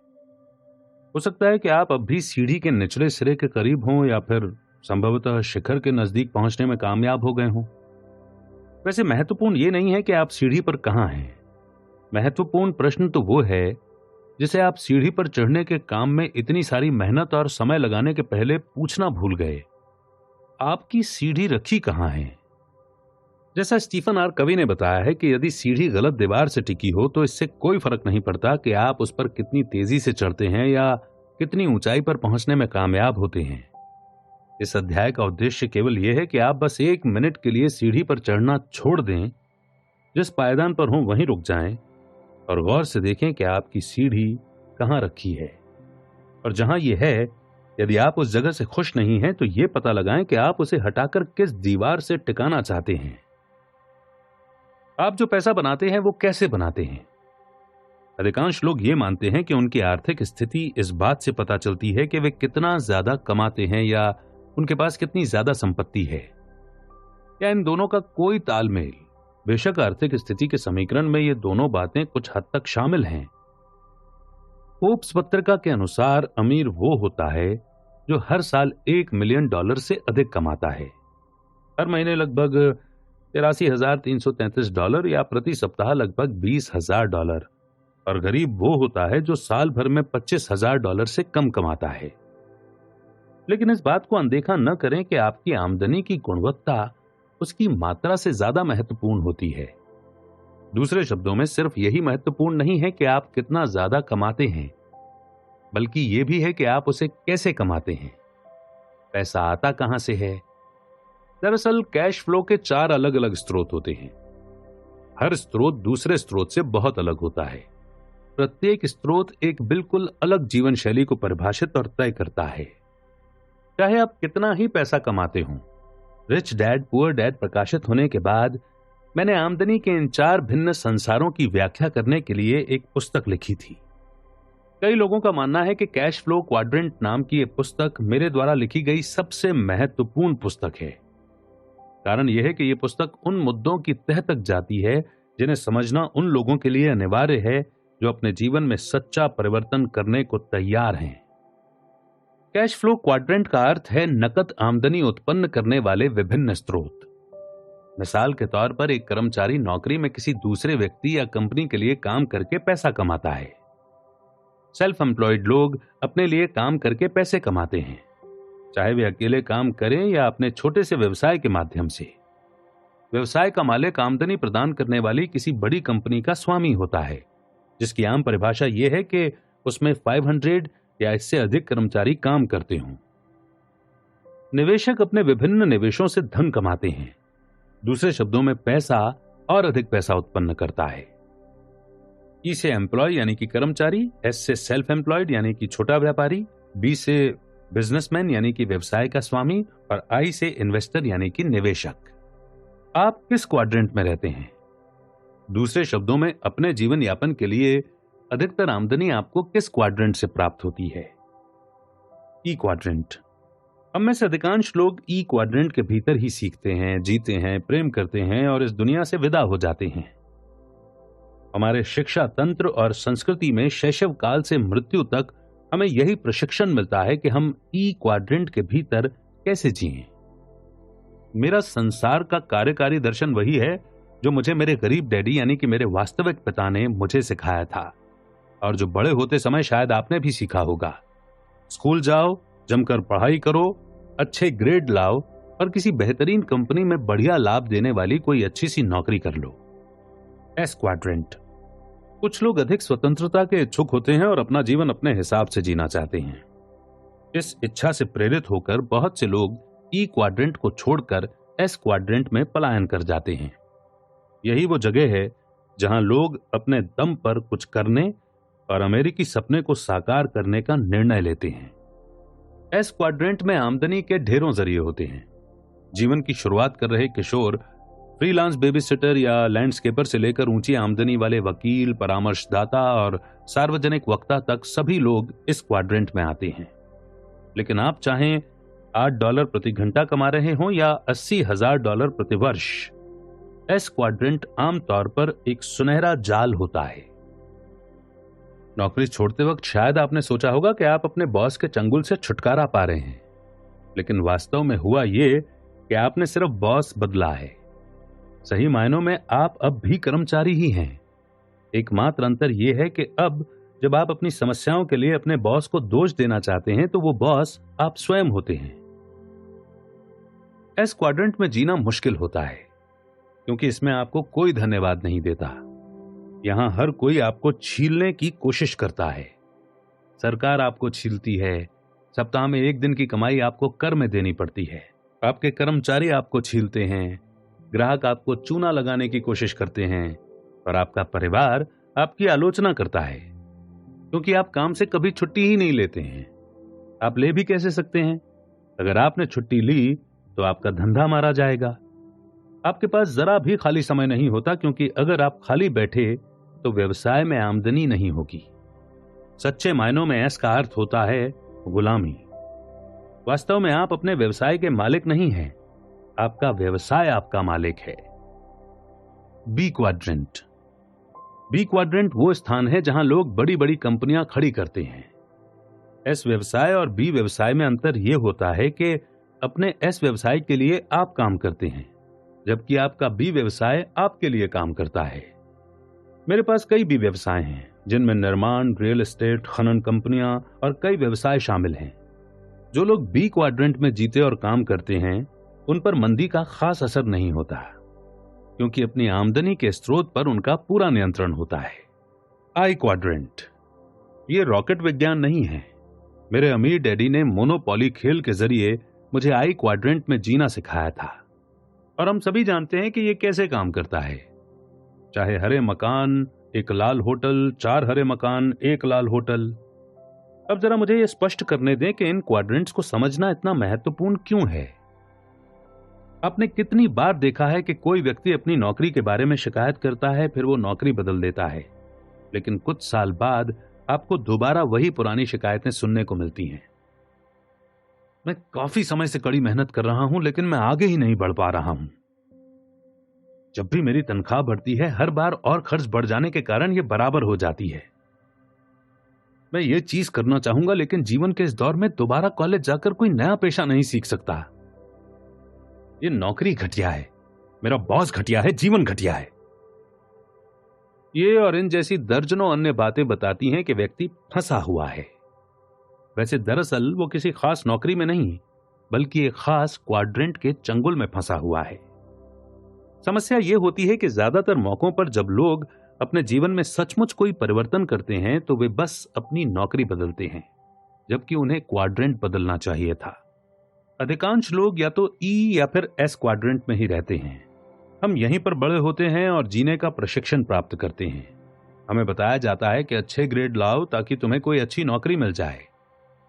हो सकता है कि आप अब भी सीढ़ी के निचले सिरे के करीब हों या फिर संभवतः शिखर के नजदीक पहुंचने में कामयाब हो गए हों। वैसे महत्वपूर्ण यह नहीं है कि आप सीढ़ी पर कहां हैं। महत्वपूर्ण प्रश्न तो वो है जिसे आप सीढ़ी पर चढ़ने के काम में इतनी सारी मेहनत और समय लगाने के पहले पूछना भूल गए। आपकी सीढ़ी रखी कहां है? जैसा स्टीफन आर कवी ने बताया है कि यदि सीढ़ी गलत दीवार से टिकी हो तो इससे कोई फर्क नहीं पड़ता कि आप उस पर कितनी तेजी से चढ़ते हैं या कितनी ऊंचाई पर पहुंचने में कामयाब होते हैं। इस अध्याय का उद्देश्य केवल यह है कि आप बस 1 मिनट के लिए सीढ़ी पर चढ़ना छोड़ दें, जिस पायदान पर हो वहीं रुक जाएं और गौर से देखें कि आपकी सीढ़ी कहां रखी है। और जहां यह है, यदि आप उस जगह से खुश नहीं हैं, तो यह पता लगाएं कि आप उसे हटाकर किस दीवार से टिकाना चाहते हैं। आप जो पैसा बनाते हैं वो कैसे बनाते हैं? अधिकांश लोग ये मानते हैं कि उनकी आर्थिक स्थिति इस बात से पता चलती है कि वे कितना ज्यादा कमाते हैं या उनके पास कितनी ज्यादा संपत्ति है, या इन दोनों का कोई तालमेल। बेशक आर्थिक स्थिति के समीकरण में ये दोनों बातें कुछ हद तक शामिल हैं। फोर्ब्स पत्रिका के अनुसार अमीर वो होता है जो हर साल $1 मिलियन से अधिक कमाता है, हर महीने लगभग $83,333 या प्रति सप्ताह लगभग $20,000, और गरीब वो होता है जो साल भर में $25,000 से कम कमाता है। लेकिन इस बात को अनदेखा न करें कि आपकी आमदनी की गुणवत्ता उसकी मात्रा से ज्यादा महत्वपूर्ण होती है। दूसरे शब्दों में सिर्फ यही महत्वपूर्ण नहीं है कि आप कितना ज्यादा कमाते हैं, बल्कि यह भी है कि आप उसे कैसे कमाते हैं। पैसा आता कहां से है? दरअसल कैश फ्लो के 4 अलग अलग स्रोत होते हैं। हर स्रोत दूसरे स्रोत से बहुत अलग होता है। प्रत्येक स्रोत एक बिल्कुल अलग जीवन शैली को परिभाषित और तय करता है। चाहे आप कितना ही पैसा कमाते हों। रिच डैड पुअर डैड प्रकाशित होने के बाद मैंने आमदनी के इन 4 भिन्न संसारों की व्याख्या करने के लिए एक पुस्तक लिखी थी। कई लोगों का मानना है कि कैश फ्लो क्वाड्रेंट नाम की यह पुस्तक मेरे द्वारा लिखी गई सबसे महत्वपूर्ण पुस्तक है। कारण यह है कि यह पुस्तक उन मुद्दों की तह तक जाती है जिन्हें समझना उन लोगों के लिए अनिवार्य है जो अपने जीवन में सच्चा परिवर्तन करने को तैयार हैं। कैश फ्लो क्वाड्रेंट का अर्थ है नकद आमदनी उत्पन्न करने वाले विभिन्न स्रोत। मिसाल के तौर पर एक कर्मचारी नौकरी में किसी दूसरे व्यक्ति या कंपनी के लिए काम करके पैसा कमाता है। सेल्फ एम्प्लॉयड लोग अपने लिए काम करके पैसे कमाते हैं, चाहे वे अकेले काम करें या अपने छोटे से व्यवसाय के माध्यम से। व्यवसाय का मालिक आमदनी प्रदान करने वाली किसी बड़ी कंपनी का स्वामी होता है, जिसकी आम परिभाषा यह है कि उसमें 500 या इससे अधिक कर्मचारी काम करते हों। निवेशक अपने विभिन्न निवेशों से धन कमाते हैं, दूसरे शब्दों में पैसा और अधिक पैसा उत्पन्न करता है। ई से एम्प्लॉय यानी कि कर्मचारी, एस से सेल्फ एम्प्लॉयड यानी कि छोटा व्यापारी, बी से बिजनेसमैन यानी कि व्यवसाय का स्वामी और आई से इन्वेस्टर यानी कि निवेशक। आप किस क्वाड्रेंट में रहते हैं? दूसरे शब्दों में अपने जीवन यापन के लिए अधिकतर आमदनी आपको किस क्वाड्रेंट से प्राप्त होती है? ई क्वाड्रेंट। हम में से अधिकांश लोग ई क्वाड्रेंट के भीतर ही सीखते हैं, जीते हैं, प्रेम करते हैं और इस दुनिया से विदा हो जाते हैं। हमारे शिक्षा तंत्र और संस्कृति में शैशव काल से मृत्यु तक हमें यही प्रशिक्षण मिलता है कि हम ई क्वाड्रेंट के भीतर कैसे जिएं। मेरा संसार का कार्यकारी दर्शन वही है जो मुझे मेरे गरीब डैडी यानी कि मेरे वास्तविक पिता ने मुझे सिखाया था, और जो बड़े होते समय शायद आपने भी सीखा होगा। स्कूल जाओ, जमकर पढ़ाई करो, अच्छे ग्रेड लाओ और किसी बेहतरीन कंपनी में बढ़िया लाभ देने वाली कोई अच्छी सी नौकरी कर लो। S quadrant. कुछ लोग अधिक स्वतंत्रता के इच्छुक होते हैं और अपना जीवन अपने हिसाब से जीना चाहते हैं। इस इच्छा से प्रेरित होकर बहुत से लोग ई क्वाड्रेंट को छोड़कर एस क्वाड्रेंट में पलायन कर जाते हैं। यही वो जगह है जहां लोग अपने दम पर कुछ करने और अमेरिकी सपने को साकार करने का निर्णय लेते हैं। एस क्वाड्रेंट में आमदनी के ढेरों जरिए होते हैं। जीवन की शुरुआत कर रहे किशोर फ्रीलांस बेबीसिटर या लैंडस्केपर से लेकर ऊंची आमदनी वाले वकील, परामर्शदाता और सार्वजनिक वक्ता तक सभी लोग इस क्वाड्रेंट में आते हैं। लेकिन आप चाहें $8 प्रति घंटा कमा रहे हों या $80,000 प्रति वर्ष, एस क्वाड्रेंट आमतौर पर एक सुनहरा जाल होता है। नौकरी छोड़ते वक्त शायद आपने सोचा होगा कि आप अपने बॉस के चंगुल से छुटकारा पा रहे हैं, लेकिन वास्तव में हुआ यह कि आपने सिर्फ बॉस बदला है। सही मायनों में आप अब भी कर्मचारी ही हैं। एकमात्र अंतर यह है कि अब जब आप अपनी समस्याओं के लिए अपने बॉस को दोष देना चाहते हैं तो वो बॉस आप स्वयं होते हैं। एस क्वाड्रेंट में जीना मुश्किल होता है क्योंकि इसमें आपको कोई धन्यवाद नहीं देता। यहां हर कोई आपको छीलने की कोशिश करता है। सरकार आपको छीलती है, सप्ताह में एक दिन की कमाई आपको कर में देनी पड़ती है, आपके कर्मचारी आपको छीलते हैं, ग्राहक आपको चूना लगाने की कोशिश करते हैं और आपका परिवार आपकी आलोचना करता है क्योंकि आप काम से कभी छुट्टी ही नहीं लेते हैं। आप ले भी कैसे सकते हैं? अगर आपने छुट्टी ली तो आपका धंधा मारा जाएगा। आपके पास जरा भी खाली समय नहीं होता क्योंकि अगर आप खाली बैठे तो व्यवसाय में आमदनी नहीं होगी। सच्चे मायनों में एस का अर्थ होता है गुलामी। वास्तव में आप अपने व्यवसाय के मालिक नहीं हैं, आपका व्यवसाय आपका मालिक है। B quadrant. बी क्वाड्रेंट वो स्थान है जहां लोग बड़ी बड़ी कंपनियां खड़ी करते हैं। एस व्यवसाय और बी व्यवसाय में अंतर यह होता है कि अपने एस व्यवसाय के लिए आप काम करते हैं, जबकि आपका बी व्यवसाय आपके लिए काम करता है। मेरे पास कई बी व्यवसाय हैं जिनमें निर्माण, रियल एस्टेट, खनन कंपनियां और कई व्यवसाय शामिल हैं। जो लोग बी क्वाड्रेंट में जीते और काम करते हैं उन पर मंदी का खास असर नहीं होता क्योंकि अपनी आमदनी के स्रोत पर उनका पूरा नियंत्रण होता है। आई क्वाड्रेंट। ये रॉकेट विज्ञान नहीं है। मेरे अमीर डैडी ने मोनोपोली खेल के जरिए मुझे आई क्वाड्रेंट में जीना सिखाया था और हम सभी जानते हैं कि यह कैसे काम करता है। चाहे हरे मकान, एक लाल होटल, 4 हरे मकान, एक लाल होटल। अब जरा मुझे यह स्पष्ट करने दें कि इन क्वाड्रेंट्स को समझना इतना महत्वपूर्ण क्यों है। आपने कितनी बार देखा है कि कोई व्यक्ति अपनी नौकरी के बारे में शिकायत करता है, फिर वो नौकरी बदल देता है, लेकिन कुछ साल बाद आपको दोबारा वही पुरानी शिकायतें सुनने को मिलती हैं। मैं काफी समय से कड़ी मेहनत कर रहा हूं लेकिन मैं आगे ही नहीं बढ़ पा रहा हूं। जब भी मेरी तनख्वाह बढ़ती है हर बार और खर्च बढ़ जाने के कारण यह बराबर हो जाती है। मैं ये चीज करना चाहूंगा, लेकिन जीवन के इस दौर में दोबारा कॉलेज जाकर कोई नया पेशा नहीं सीख सकता। ये नौकरी घटिया है, मेरा बॉस घटिया है, जीवन घटिया है। ये और इन जैसी दर्जनों अन्य बातें बताती हैं कि व्यक्ति फंसा हुआ है। वैसे दरअसल वो किसी खास नौकरी में नहीं, बल्कि एक खास क्वाड्रेंट के चंगुल में फंसा हुआ है। समस्या यह होती है कि ज्यादातर मौकों पर जब लोग अपने जीवन में सचमुच कोई परिवर्तन करते हैं तो वे बस अपनी नौकरी बदलते हैं, जबकि उन्हें क्वाड्रेंट बदलना चाहिए था। अधिकांश लोग या तो ई या फिर एस क्वाड्रेंट में ही रहते हैं। हम यहीं पर बड़े होते हैं और जीने का प्रशिक्षण प्राप्त करते हैं। हमें बताया जाता है कि अच्छे ग्रेड लाओ ताकि तुम्हें कोई अच्छी नौकरी मिल जाए,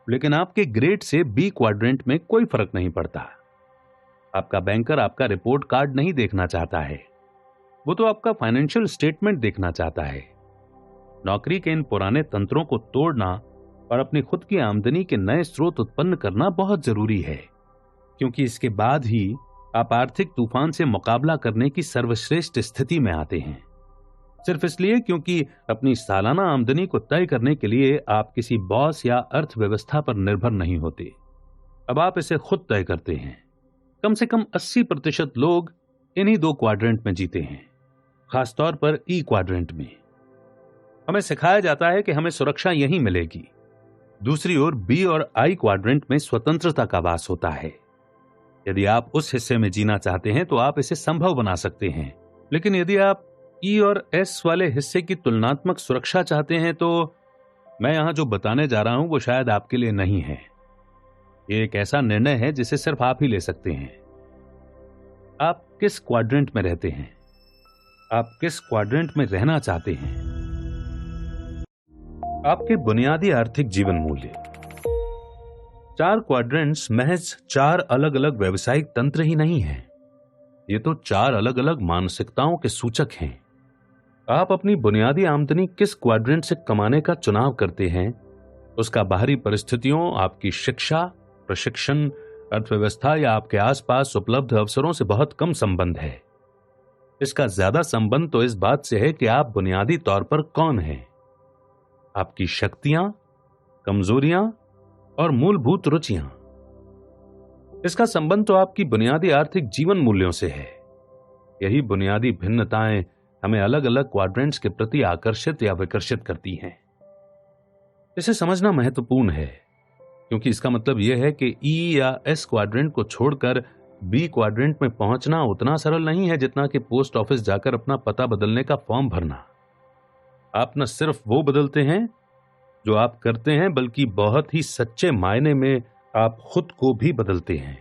लेकिन आपके ग्रेड से बी क्वाड्रेंट में कोई फर्क नहीं पड़ता। आपका बैंकर आपका रिपोर्ट कार्ड नहीं देखना चाहता है, वो तो आपका फाइनेंशियल स्टेटमेंट देखना चाहता है। नौकरी के इन पुराने तंत्रों को तोड़ना और अपनी खुद की आमदनी के नए स्रोत उत्पन्न करना बहुत जरूरी है, क्योंकि इसके बाद ही आप आर्थिक तूफान से मुकाबला करने की सर्वश्रेष्ठ स्थिति में आते हैं। सिर्फ इसलिए क्योंकि अपनी सालाना आमदनी को तय करने के लिए आप किसी बॉस या अर्थव्यवस्था पर निर्भर नहीं होते। अब आप इसे खुद तय करते हैं। कम से कम 80% लोग इन्हीं दो क्वाड्रेंट में जीते हैं, खासतौर पर ई क्वाड्रेंट में। हमें सिखाया जाता है कि हमें सुरक्षा यहीं मिलेगी। दूसरी ओर बी और आई क्वाड्रेंट में स्वतंत्रता का वास होता है। यदि आप उस हिस्से में जीना चाहते हैं तो आप इसे संभव बना सकते हैं, लेकिन यदि आप ई और एस वाले हिस्से की तुलनात्मक सुरक्षा चाहते हैं तो मैं यहां जो बताने जा रहा हूं वो शायद आपके लिए नहीं है। ये एक ऐसा निर्णय है जिसे सिर्फ आप ही ले सकते हैं। आप किस क्वाड्रेंट में रहते हैं? आप किस क्वाड्रेंट में रहना चाहते हैं? आपके बुनियादी आर्थिक जीवन मूल्य। 4 क्वाड्रेंट्स महज 4 अलग अलग व्यावसायिक तंत्र ही नहीं हैं। ये तो 4 अलग अलग मानसिकताओं के सूचक हैं। आप अपनी बुनियादी आमदनी किस क्वाड्रेंट से कमाने का चुनाव करते हैं, उसका बाहरी परिस्थितियों, आपकी शिक्षा, प्रशिक्षण, अर्थव्यवस्था या आपके आसपास उपलब्ध अवसरों से बहुत कम संबंध है। इसका ज्यादा संबंध तो इस बात से है कि आप बुनियादी तौर पर कौन हैं, आपकी शक्तियां, कमजोरियां और मूलभूत रुचियां। इसका संबंध तो आपकी बुनियादी आर्थिक जीवन मूल्यों से है। यही बुनियादी भिन्नताएं हमें अलग अलग क्वाड्रेंट्स के प्रति आकर्षित या विकर्षित करती हैं। इसे समझना महत्वपूर्ण है, क्योंकि इसका मतलब यह है कि ई या एस क्वाड्रेंट को छोड़कर बी क्वाड्रेंट में पहुंचना उतना सरल नहीं है जितना कि पोस्ट ऑफिस जाकर अपना पता बदलने का फॉर्म भरना। आप न सिर्फ वो बदलते हैं जो आप करते हैं, बल्कि बहुत ही सच्चे मायने में आप खुद को भी बदलते हैं,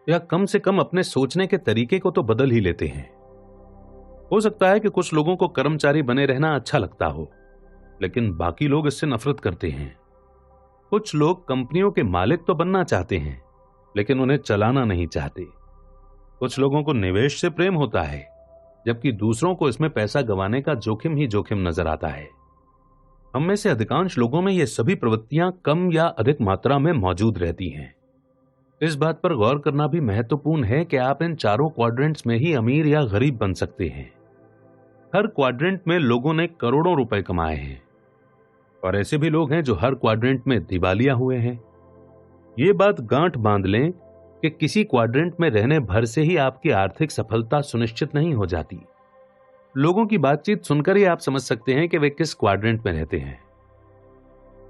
या कम से कम अपने सोचने के तरीके को तो बदल ही लेते हैं। हो सकता है कि कुछ लोगों को कर्मचारी बने रहना अच्छा लगता हो, लेकिन बाकी लोग इससे नफरत करते हैं। कुछ लोग कंपनियों के मालिक तो बनना चाहते हैं, लेकिन उन्हें चलाना नहीं चाहते। कुछ लोगों को निवेश से प्रेम होता है, जबकि दूसरों को इसमें पैसा गंवाने का जोखिम ही जोखिम नजर आता है। हम में से अधिकांश लोगों में ये सभी प्रवृत्तियां कम या अधिक मात्रा में मौजूद रहती हैं। इस बात पर गौर करना भी महत्वपूर्ण है कि आप इन चारों क्वाड्रेंट्स में ही अमीर या गरीब बन सकते हैं। हर क्वाड्रेंट में लोगों ने करोड़ों रुपए कमाए हैं, और ऐसे भी लोग हैं जो हर क्वाड्रेंट में दिवालिया हुए हैं। ये बात गांठ बांध लें कि किसी क्वाड्रेंट में रहने भर से ही आपकी आर्थिक सफलता सुनिश्चित नहीं हो जाती। लोगों की बातचीत सुनकर ही आप समझ सकते हैं कि वे किस क्वाड्रेंट में रहते हैं।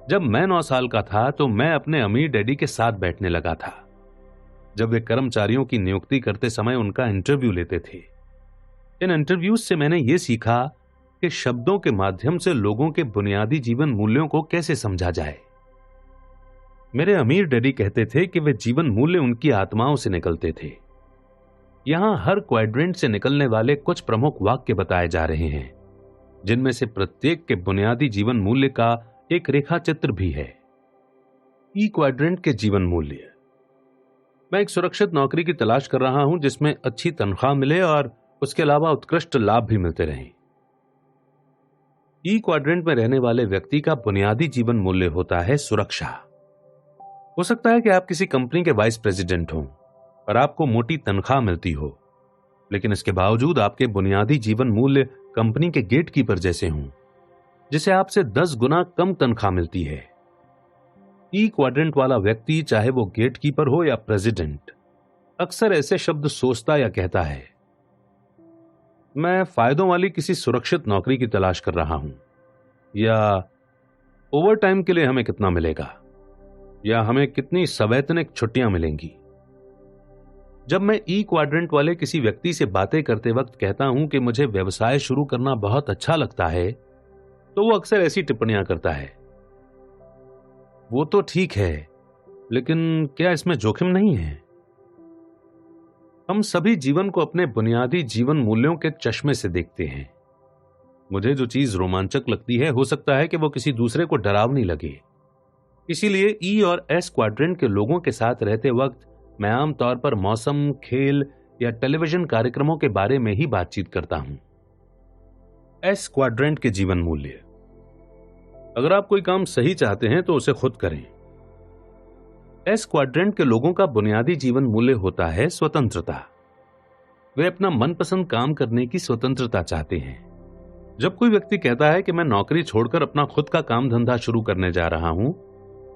जब मैं 9 साल का था तो मैं अपने अमीर डैडी के साथ बैठने लगा था, जब वे कर्मचारियों की नियुक्ति करते समय उनका इंटरव्यू लेते थे। इन इंटरव्यूज से मैंने यह सीखा कि शब्दों के माध्यम से लोगों के बुनियादी जीवन मूल्यों को कैसे समझा जाए। मेरे अमीर डैडी कहते थे कि वे जीवन मूल्य उनकी आत्माओं से निकलते थे। यहां हर क्वाड्रेंट से निकलने वाले कुछ प्रमुख वाक्य बताए जा रहे हैं, जिनमें से प्रत्येक के बुनियादी जीवन मूल्य का एक रेखा चित्र भी है। ई क्वाड्रेंट के जीवन मूल्य। मैं एक सुरक्षित नौकरी की तलाश कर रहा हूं जिसमें अच्छी तनख्वाह मिले और उसके अलावा उत्कृष्ट लाभ भी मिलते रहें। ई क्वाड्रेंट में रहने वाले व्यक्ति का बुनियादी जीवन मूल्य होता है सुरक्षा। हो सकता है कि आप किसी कंपनी के वाइस प्रेसिडेंट हों और आपको मोटी तनख्वाह मिलती हो, लेकिन इसके बावजूद आपके बुनियादी जीवन मूल्य कंपनी के गेटकीपर जैसे हों, जिसे आपसे 10 गुना कम तनख्वाह मिलती है। ई क्वाड्रेंट वाला व्यक्ति, चाहे वो गेट कीपर हो या प्रेसिडेंट, अक्सर ऐसे शब्द सोचता या कहता है, मैं फायदों वाली किसी सुरक्षित नौकरी की तलाश कर रहा हूं, या ओवर टाइम के लिए हमें कितना मिलेगा, या हमें कितनी सवैतनिक छुट्टियां मिलेंगी। जब मैं ई क्वाड्रेंट वाले किसी व्यक्ति से बातें करते वक्त कहता हूं कि मुझे व्यवसाय शुरू करना बहुत अच्छा लगता है, तो वो अक्सर ऐसी टिप्पणियां करता है, वो तो ठीक है, लेकिन क्या इसमें जोखिम नहीं है? हम सभी जीवन को अपने बुनियादी जीवन मूल्यों के चश्मे से देखते हैं। मुझे जो चीज रोमांचक लगती है, हो सकता है कि वो किसी दूसरे को डरावनी लगे। इसीलिए ई और एस क्वाड्रेंट के लोगों के साथ रहते वक्त मैं आमतौर पर मौसम, खेल या टेलीविजन कार्यक्रमों के बारे में ही बातचीत करता हूं। एस क्वाड्रेंट के जीवन मूल्य। अगर आप कोई काम सही चाहते हैं तो उसे खुद करें। एस क्वाड्रेंट के लोगों का बुनियादी जीवन मूल्य होता है स्वतंत्रता। वे अपना मनपसंद काम करने की स्वतंत्रता चाहते हैं। जब कोई व्यक्ति कहता है कि मैं नौकरी छोड़कर अपना खुद का काम धंधा शुरू करने जा रहा हूं,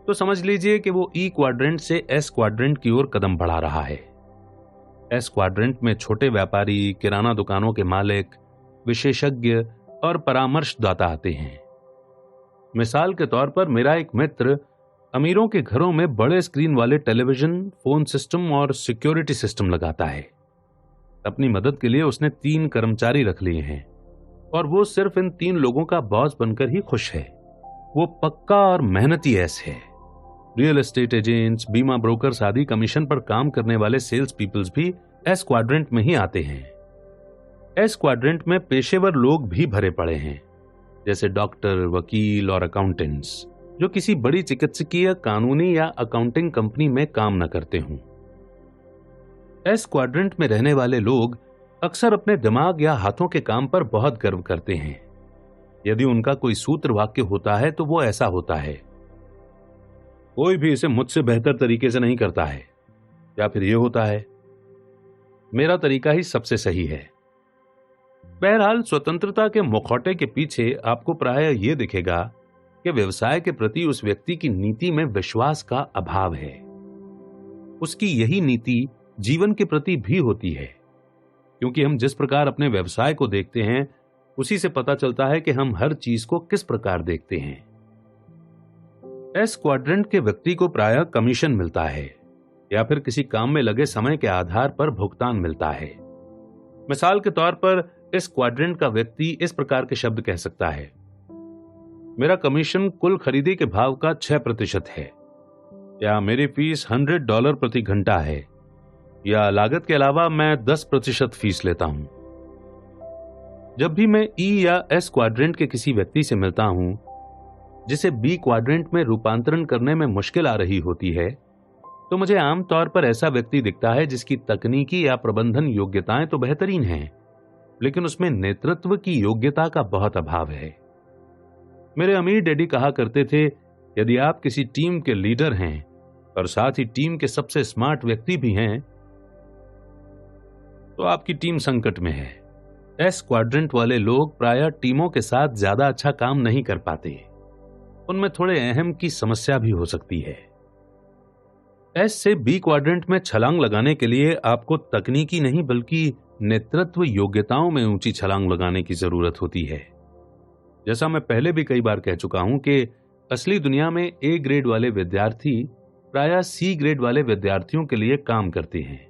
तो समझ लीजिए कि वो ई क्वाड्रेंट से एस क्वाड्रेंट की ओर कदम बढ़ा रहा है। एस क्वाड्रेंट में छोटे व्यापारी, किराना दुकानों के मालिक, विशेषज्ञ और परामर्शदाता आते हैं। मिसाल के तौर पर मेरा एक मित्र अमीरों के घरों में बड़े स्क्रीन वाले टेलीविजन, फोन सिस्टम और सिक्योरिटी सिस्टम लगाता है। अपनी मदद के लिए उसने 3 कर्मचारी रख लिए हैं और वो सिर्फ इन 3 लोगों का बॉस बनकर ही खुश है। वो पक्का और मेहनती एस है। रियल एस्टेट एजेंट्स, बीमा ब्रोकर्स आदि कमीशन पर काम करने वाले सेल्स पीपल्स भी एस क्वाड्रेंट में ही आते हैं। एस क्वाड्रेंट में पेशेवर लोग भी भरे पड़े हैं, जैसे डॉक्टर, वकील और अकाउंटेंट्स, जो किसी बड़ी चिकित्सकीय, कानूनी या अकाउंटिंग कंपनी में काम न करते हों। एस क्वाड्रेंट में रहने वाले लोग अक्सर अपने दिमाग या हाथों के काम पर बहुत गर्व करते हैं। यदि उनका कोई सूत्र वाक्य होता है तो वो ऐसा होता है, कोई भी इसे मुझसे बेहतर तरीके से नहीं करता है, या फिर ये होता है, मेरा तरीका ही सबसे सही है। बहरहाल, स्वतंत्रता के मुखौटे के पीछे आपको प्रायः यह दिखेगा कि व्यवसाय के प्रति उस व्यक्ति की नीति में विश्वास का अभाव है। उसकी यही नीति जीवन के प्रति भी होती है, क्योंकि हम जिस प्रकार अपने व्यवसाय को देखते हैं, उसी से पता चलता है कि हम हर चीज को किस प्रकार देखते हैं। एस क्वाड्रेंट के व्यक्ति को प्रायः कमीशन मिलता है या फिर किसी काम में लगे समय के आधार पर भुगतान मिलता है। मिसाल के तौर पर इस क्वाड्रेंट का व्यक्ति इस प्रकार के शब्द कह सकता है, मेरा कमीशन कुल खरीदी के भाव का 6% है, या मेरी फीस $100 प्रति घंटा है, या लागत के अलावा मैं 10% फीस लेता हूं। जब भी मैं ई या एस क्वाड्रेंट के किसी व्यक्ति से मिलता हूं जिसे बी क्वाड्रेंट में रूपांतरण करने में मुश्किल आ रही होती है, तो मुझे आमतौर पर ऐसा व्यक्ति दिखता है जिसकी तकनीकी या प्रबंधन योग्यताएं तो बेहतरीन हैं, लेकिन उसमें नेतृत्व की योग्यता का बहुत अभाव है। मेरे अमीर डैडी कहा करते थे, यदि आप किसी टीम के लीडर हैं और साथ ही टीम के सबसे स्मार्ट व्यक्ति भी हैं, तो आपकी टीम संकट में है। एस क्वाड्रेंट वाले लोग प्रायः टीमों के साथ ज्यादा अच्छा काम नहीं कर पाते। उनमें थोड़े अहम की समस्या भी हो सकती है। एस से बी क्वाड्रेंट में छलांग लगाने के लिए आपको तकनीकी नहीं बल्कि नेतृत्व योग्यताओं में ऊंची छलांग लगाने की जरूरत होती है। जैसा मैं पहले भी कई बार कह चुका हूं कि असली दुनिया में ए ग्रेड वाले विद्यार्थी प्रायः सी ग्रेड वाले विद्यार्थियों के लिए काम करते हैं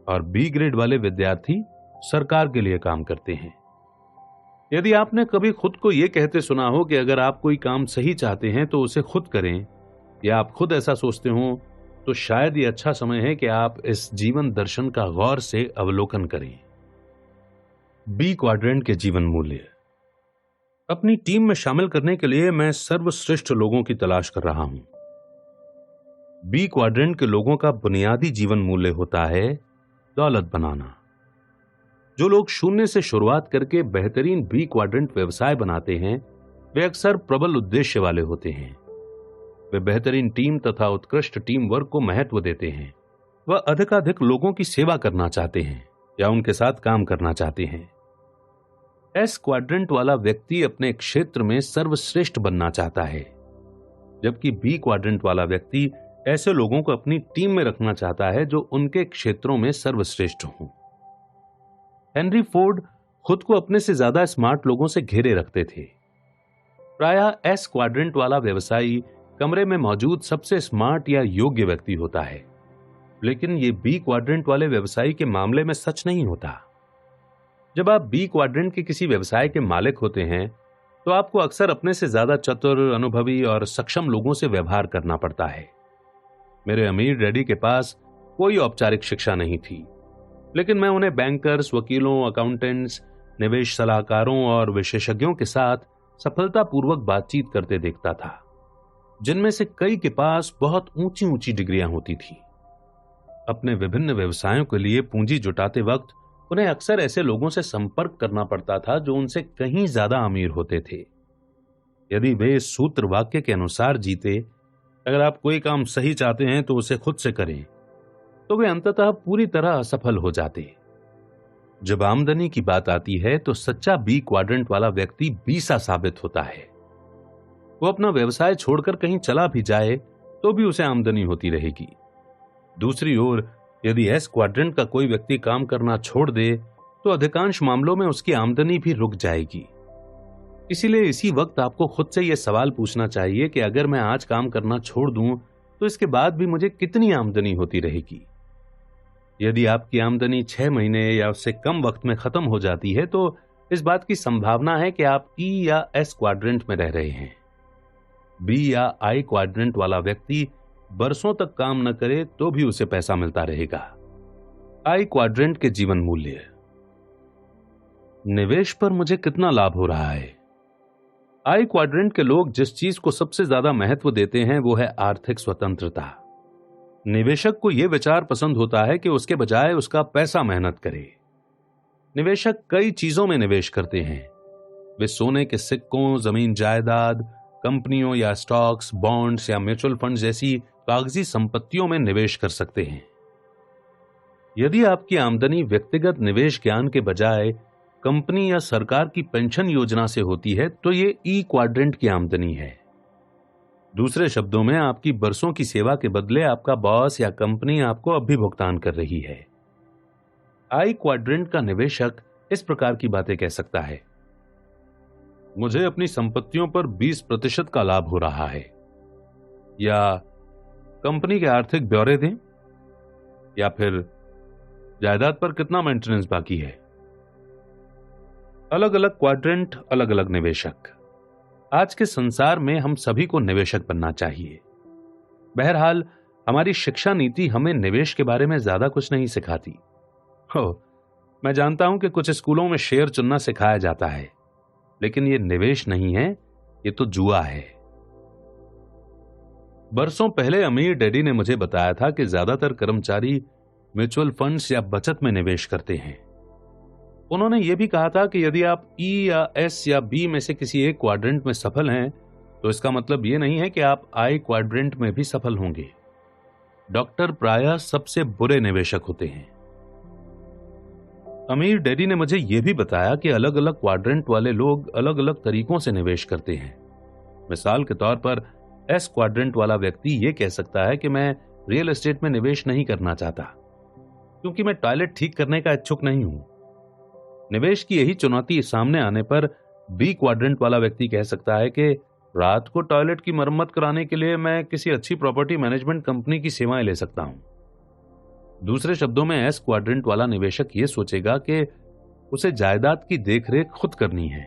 और बी ग्रेड वाले विद्यार्थी सरकार के लिए काम करते हैं। यदि आपने कभी खुद को यह कहते सुना हो कि अगर आप कोई काम सही चाहते हैं तो उसे खुद करें, या आप खुद ऐसा सोचते हो, तो शायद ये अच्छा समय है कि आप इस जीवन दर्शन का गौर से अवलोकन करें। बी क्वाड्रेंट के जीवन मूल्य। अपनी टीम में शामिल करने के लिए मैं सर्वश्रेष्ठ लोगों की तलाश कर रहा हूं। बी क्वाड्रेंट के लोगों का बुनियादी जीवन मूल्य होता है दौलत बनाना। जो लोग शून्य से शुरुआत करके बेहतरीन बी क्वाड्रेंट व्यवसाय बनाते हैं, वे अक्सर प्रबल उद्देश्य वाले होते हैं। वे बेहतरीन टीम तथा उत्कृष्ट टीम वर्क को महत्व देते हैं। वह अधिकाधिक लोगों की सेवा करना चाहते हैं या उनके साथ काम करना चाहते हैं। एस क्वाड्रेंट वाला व्यक्ति अपने क्षेत्र में सर्वश्रेष्ठ बनना चाहता है। जबकि बी क्वाड्रेंट वाला व्यक्ति ऐसे लोगों को अपनी टीम में रखना चाहता है जो उनके क्षेत्रों में सर्वश्रेष्ठ हों। हेनरी फोर्ड खुद को अपने से ज्यादा स्मार्ट लोगों से घेरे रखते थे। प्रायः एस क्वाड्रेंट वाला व्यवसायी कमरे में मौजूद सबसे स्मार्ट या योग्य व्यक्ति होता है, लेकिन यह बी क्वाड्रेंट वाले व्यवसायी के मामले में सच नहीं होता। जब आप बी क्वाड्रेंट के किसी व्यवसाय के मालिक होते हैं तो आपको अक्सर अपने से ज्यादा चतुर, अनुभवी और सक्षम लोगों से व्यवहार करना पड़ता है। मेरे अमीर डैडी के पास कोई औपचारिक शिक्षा नहीं थी, लेकिन मैं उन्हें बैंकर्स, वकीलों, अकाउंटेंट्स, निवेश सलाहकारों और विशेषज्ञों के साथ सफलतापूर्वक बातचीत करते देखता था, जिनमें से कई के पास बहुत ऊंची ऊंची डिग्रियां होती थी। अपने विभिन्न व्यवसायों के लिए पूंजी जुटाते वक्त उन्हें अक्सर ऐसे लोगों से संपर्क करना पड़ता था जो उनसे कहीं ज्यादा अमीर होते थे। यदि वे इस सूत्र वाक्य के अनुसार जीते, अगर आप कोई काम सही चाहते हैं तो उसे खुद से करें, तो वे अंततः पूरी तरह असफल हो जाते। जब आमदनी की बात आती है तो सच्चा बी क्वाड्रेंट वाला व्यक्ति बीसा साबित होता है। वो अपना व्यवसाय छोड़कर कहीं चला भी जाए तो भी उसे आमदनी होती रहेगी। दूसरी ओर यदि एस क्वाड्रेंट का कोई व्यक्ति काम करना छोड़ दे तो अधिकांश मामलों में उसकी आमदनी भी रुक जाएगी। इसीलिए इसी वक्त आपको खुद से यह सवाल पूछना चाहिए कि अगर मैं आज काम करना छोड़ दूं तो इसके बाद भी मुझे कितनी आमदनी होती रहेगी। यदि आपकी आमदनी 6 महीने या उससे कम वक्त में खत्म हो जाती है तो इस बात की संभावना है कि आप ई या एस क्वाड्रेंट में रह रहे हैं। बी या आई क्वाड्रेंट वाला व्यक्ति बरसों तक काम न करे तो भी उसे पैसा मिलता रहेगा। आई क्वाड्रेंट के जीवन मूल्य। निवेश पर मुझे कितना लाभ हो रहा है? आई क्वाड्रेंट के लोग जिस चीज को सबसे ज्यादा महत्व देते हैं वो है आर्थिक स्वतंत्रता। निवेशक को यह विचार पसंद होता है कि उसके बजाय उसका पैसा मेहनत करे। निवेशक कई चीजों में निवेश करते हैं। वे सोने के सिक्कों, जमीन जायदाद, कंपनियों या स्टॉक्स, बॉन्ड्स या म्यूचुअल फंड जैसी कागजी संपत्तियों में निवेश कर सकते हैं। यदि आपकी आमदनी व्यक्तिगत निवेश ज्ञान के बजाय कंपनी या सरकार की पेंशन योजना से होती है तो ये ई क्वाड्रेंट की आमदनी है। दूसरे शब्दों में आपकी बरसों की सेवा के बदले आपका बॉस या कंपनी आपको अब भी भुगतान कर रही है। आई क्वाड्रेंट का निवेशक इस प्रकार की बातें कह सकता है, मुझे अपनी संपत्तियों पर 20% का लाभ हो रहा है, या कंपनी के आर्थिक ब्यौरे दें, या फिर जायदाद पर कितना मेंटेनेंस बाकी है। अलग अलग क्वाड्रेंट, अलग अलग निवेशक। आज के संसार में हम सभी को निवेशक बनना चाहिए। बहरहाल हमारी शिक्षा नीति हमें निवेश के बारे में ज्यादा कुछ नहीं सिखाती। मैं जानता हूं कि कुछ स्कूलों में शेयर चुनना सिखाया जाता है, लेकिन यह निवेश नहीं है, यह तो जुआ है। बरसों पहले अमीर डैडी ने मुझे बताया था कि ज्यादातर कर्मचारी म्यूचुअल फंड्स या बचत में निवेश करते हैं। उन्होंने यह भी कहा था कि यदि आप ई या एस या बी में से किसी एक क्वाड्रेंट में सफल हैं तो इसका मतलब यह नहीं है कि आप आई क्वाड्रेंट में भी सफल होंगे। डॉक्टर प्रायः सबसे बुरे निवेशक होते हैं। अमीर डैडी ने मुझे यह भी बताया कि अलग अलग क्वाड्रेंट वाले लोग अलग अलग तरीकों से निवेश करते हैं। मिसाल के तौर पर एस क्वाड्रेंट वाला व्यक्ति यह कह सकता है कि मैं रियल एस्टेट में निवेश नहीं करना चाहता क्योंकि मैं टॉयलेट ठीक करने का इच्छुक नहीं हूं। निवेश की यही चुनौती सामने आने पर बी क्वाड्रेंट वाला व्यक्ति कह सकता है कि रात को टॉयलेट की मरम्मत कराने के लिए मैं किसी अच्छी प्रॉपर्टी मैनेजमेंट कंपनी की सेवाएं ले सकता हूं। दूसरे शब्दों में एस क्वाड्रेंट वाला निवेशक यह सोचेगा कि उसे जायदाद की देखरेख खुद करनी है,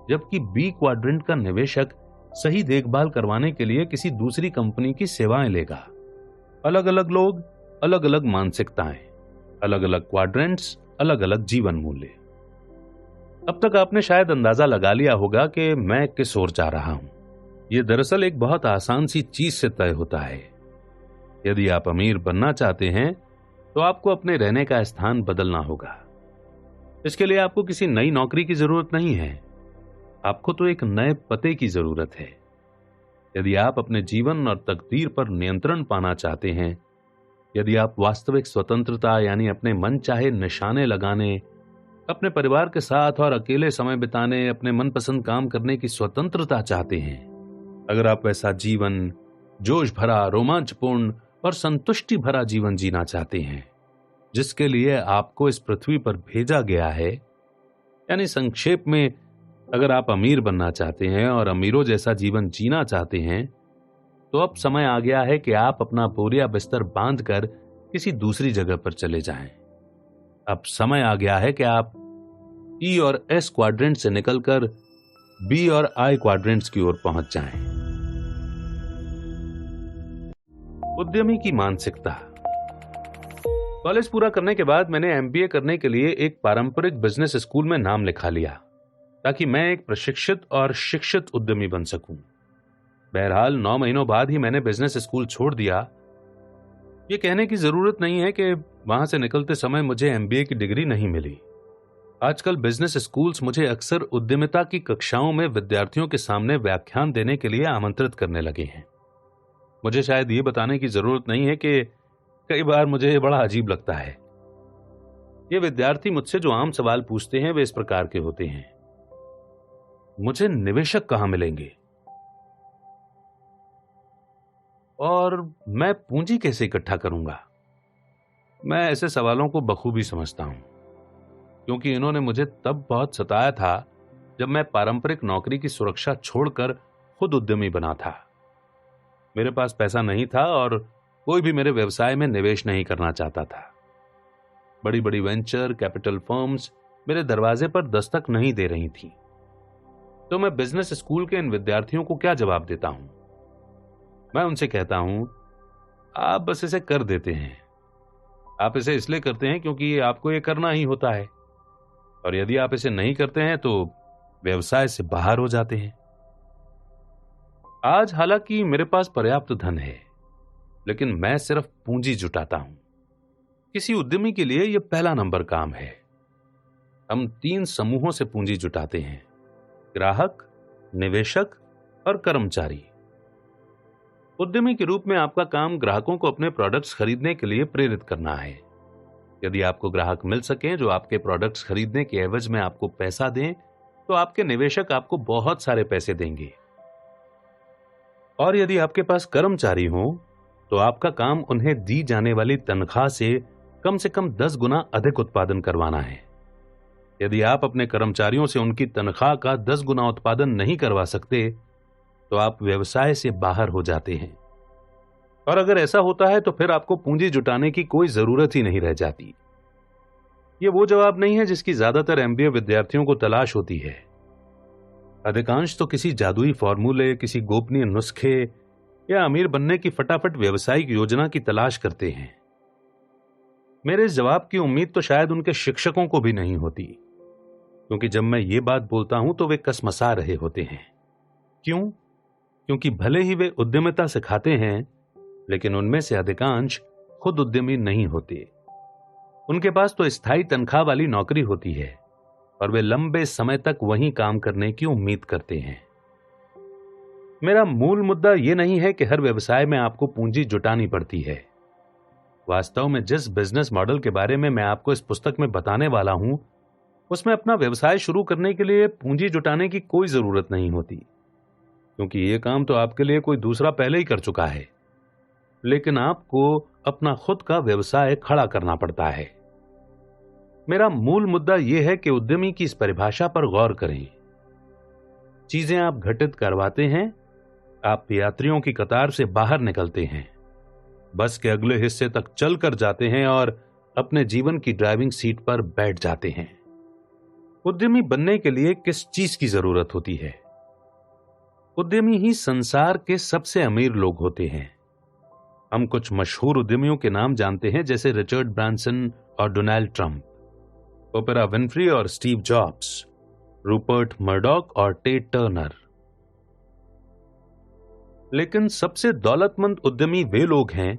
जबकि बी क्वाड्रेंट का निवेशक सही देखभाल करवाने के लिए किसी दूसरी कंपनी की सेवाएं लेगा। अलग अलग लोग, अलग अलग मानसिकताएं, अलग अलग क्वाड्रेंट्स, अलग अलग जीवन मूल्य। अब तक आपने शायद अंदाजा लगा लिया होगा कि मैं किस ओर जा रहा हूं। यह दरअसल एक बहुत आसान सी चीज से तय होता है। यदि आप अमीर बनना चाहते हैं तो आपको अपने रहने का स्थान बदलना होगा। इसके लिए आपको किसी नई नौकरी की जरूरत नहीं है, आपको तो एक नए पते की जरूरत है। यदि आप अपने जीवन और तकदीर पर नियंत्रण पाना चाहते हैं, यदि आप वास्तविक स्वतंत्रता यानी अपने मन चाहे निशाने लगाने, अपने परिवार के साथ और अकेले समय बिताने, अपने मनपसंद काम करने की स्वतंत्रता चाहते हैं, अगर आप वैसा जीवन, जोश भरा, रोमांचपूर्ण और संतुष्टि भरा जीवन जीना चाहते हैं जिसके लिए आपको इस पृथ्वी पर भेजा गया है, यानी संक्षेप में अगर आप अमीर बनना चाहते हैं और अमीरों जैसा जीवन जीना चाहते हैं, तो अब समय आ गया है कि आप अपना बोरिया बिस्तर बांधकर किसी दूसरी जगह पर चले जाएं। अब समय आ गया है कि आप ई और एस क्वाड्रेंट से निकलकर बी और आई क्वाड्रेंट्स की ओर पहुंच जाएं। उद्यमी की मानसिकता। कॉलेज पूरा करने के बाद मैंने एमबीए करने के लिए एक पारंपरिक बिजनेस स्कूल में नाम लिखा लिया ताकि मैं एक प्रशिक्षित और शिक्षित उद्यमी बन सकूं। बहरहाल 9 महीनों बाद ही मैंने बिजनेस स्कूल छोड़ दिया। यह कहने की जरूरत नहीं है कि वहां से निकलते समय मुझे एमबीए की डिग्री नहीं मिली। आजकल बिजनेस स्कूल्स मुझे अक्सर उद्यमिता की कक्षाओं में विद्यार्थियों के सामने व्याख्यान देने के लिए आमंत्रित करने लगे हैं। मुझे शायद ये बताने की जरूरत नहीं है कि कई बार मुझे ये बड़ा अजीब लगता है। ये विद्यार्थी मुझसे जो आम सवाल पूछते हैं वे इस प्रकार के होते हैं। मुझे निवेशक कहां मिलेंगे? और मैं पूंजी कैसे इकट्ठा करूंगा? मैं ऐसे सवालों को बखूबी समझता हूं, क्योंकि इन्होंने मुझे तब बहुत सताया था जब मैं पारंपरिक नौकरी की सुरक्षा छोड़कर खुद उद्यमी बना था। मेरे पास पैसा नहीं था और कोई भी मेरे व्यवसाय में निवेश नहीं करना चाहता था। बड़ी बड़ी वेंचर कैपिटल फर्म्स मेरे दरवाजे पर दस्तक नहीं दे रही थी। तो मैं बिजनेस स्कूल के इन विद्यार्थियों को क्या जवाब देता हूं? मैं उनसे कहता हूं, आप बस इसे कर देते हैं। आप इसे इसलिए करते हैं क्योंकि आपको ये करना ही होता है, और यदि आप इसे नहीं करते हैं तो व्यवसाय से बाहर हो जाते हैं। आज हालांकि मेरे पास पर्याप्त धन है, लेकिन मैं सिर्फ पूंजी जुटाता हूं। किसी उद्यमी के लिए यह पहला नंबर काम है। हम 3 समूहों से पूंजी जुटाते हैं: ग्राहक, निवेशक और कर्मचारी। उद्यमी के रूप में आपका काम ग्राहकों को अपने प्रोडक्ट्स खरीदने के लिए प्रेरित करना है। यदि आपको ग्राहक मिल सके जो आपके प्रोडक्ट्स खरीदने के एवज में आपको पैसा दें, तो आपके निवेशक आपको बहुत सारे पैसे देंगे। और यदि आपके पास कर्मचारी हो तो आपका काम उन्हें दी जाने वाली तनख्वाह से कम 10 गुना अधिक उत्पादन करवाना है। यदि आप अपने कर्मचारियों से उनकी तनख्वाह का 10 गुना उत्पादन नहीं करवा सकते तो आप व्यवसाय से बाहर हो जाते हैं। और अगर ऐसा होता है तो फिर आपको पूंजी जुटाने की कोई जरूरत ही नहीं रह जाती। यह वो जवाब नहीं है जिसकी ज्यादातर एमबीए विद्यार्थियों को तलाश होती है। अधिकांश तो किसी जादुई फॉर्मूले, किसी गोपनीय नुस्खे या अमीर बनने की फटाफट व्यवसायिक योजना की तलाश करते हैं। मेरे इस जवाब की उम्मीद तो शायद उनके शिक्षकों को भी नहीं होती, क्योंकि जब मैं ये बात बोलता हूं तो वे कसमसा रहे होते हैं। क्यों? क्योंकि भले ही वे उद्यमिता सिखाते हैं, लेकिन उनमें से अधिकांश खुद उद्यमी नहीं होते। उनके पास तो स्थायी तनख्वाह वाली नौकरी होती है और वे लंबे समय तक वहीं काम करने की उम्मीद करते हैं। मेरा मूल मुद्दा यह नहीं है कि हर व्यवसाय में आपको पूंजी जुटानी पड़ती है। वास्तव में जिस बिजनेस मॉडल के बारे में मैं आपको इस पुस्तक में बताने वाला हूं, उसमें अपना व्यवसाय शुरू करने के लिए पूंजी जुटाने की कोई जरूरत नहीं होती, क्योंकि यह काम तो आपके लिए कोई दूसरा पहले ही कर चुका है। लेकिन आपको अपना खुद का व्यवसाय खड़ा करना पड़ता है। मेरा मूल मुद्दा यह है कि उद्यमी की इस परिभाषा पर गौर करें। चीजें आप घटित करवाते हैं, आप यात्रियों की कतार से बाहर निकलते हैं, बस के अगले हिस्से तक चलकर जाते हैं और अपने जीवन की ड्राइविंग सीट पर बैठ जाते हैं। उद्यमी बनने के लिए किस चीज की जरूरत होती है? उद्यमी ही संसार के सबसे अमीर लोग होते हैं। हम कुछ मशहूर उद्यमियों के नाम जानते हैं, जैसे रिचर्ड ब्रांसन और डोनाल्ड ट्रंप, ओपेरा विन्फ्री और स्टीव जॉब्स, रूपर्ट मर्डॉक और टेड टर्नर। लेकिन सबसे दौलतमंद उद्यमी वे लोग हैं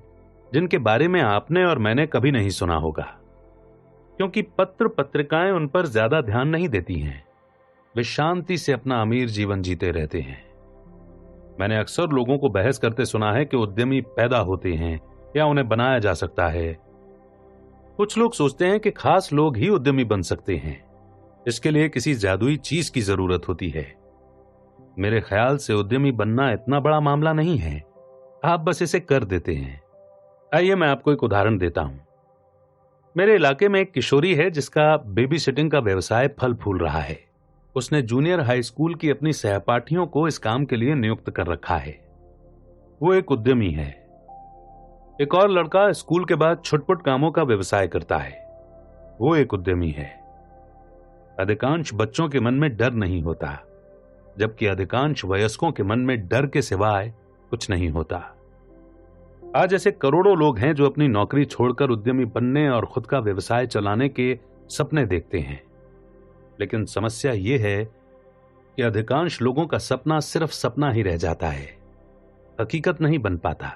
जिनके बारे में आपने और मैंने कभी नहीं सुना होगा, क्योंकि पत्र पत्रिकाएं उन पर ज्यादा ध्यान नहीं देती हैं। वे शांति से अपना अमीर जीवन जीते रहते हैं। मैंने अक्सर लोगों को बहस करते सुना है कि उद्यमी पैदा होते हैं या उन्हें बनाया जा सकता है। कुछ लोग सोचते हैं कि खास लोग ही उद्यमी बन सकते हैं, इसके लिए किसी जादुई चीज की जरूरत होती है। मेरे ख्याल से उद्यमी बनना इतना बड़ा मामला नहीं है, आप बस इसे कर देते हैं। आइए मैं आपको एक उदाहरण देता हूं। मेरे इलाके में एक किशोरी है जिसका बेबी सिटिंग का व्यवसाय फल फूल रहा है। उसने जूनियर हाई स्कूल की अपनी सहपाठियों को इस काम के लिए नियुक्त कर रखा है। वो एक उद्यमी है। एक और लड़का स्कूल के बाद छुटपुट कामों का व्यवसाय करता है। वो एक उद्यमी है। अधिकांश बच्चों के मन में डर नहीं होता, जबकि अधिकांश वयस्कों के मन में डर के सिवाय कुछ नहीं होता। आज ऐसे करोड़ों लोग हैं जो अपनी नौकरी छोड़कर उद्यमी बनने और खुद का व्यवसाय चलाने के सपने देखते हैं। लेकिन समस्या यह है कि अधिकांश लोगों का सपना सिर्फ सपना ही रह जाता है, हकीकत नहीं बन पाता।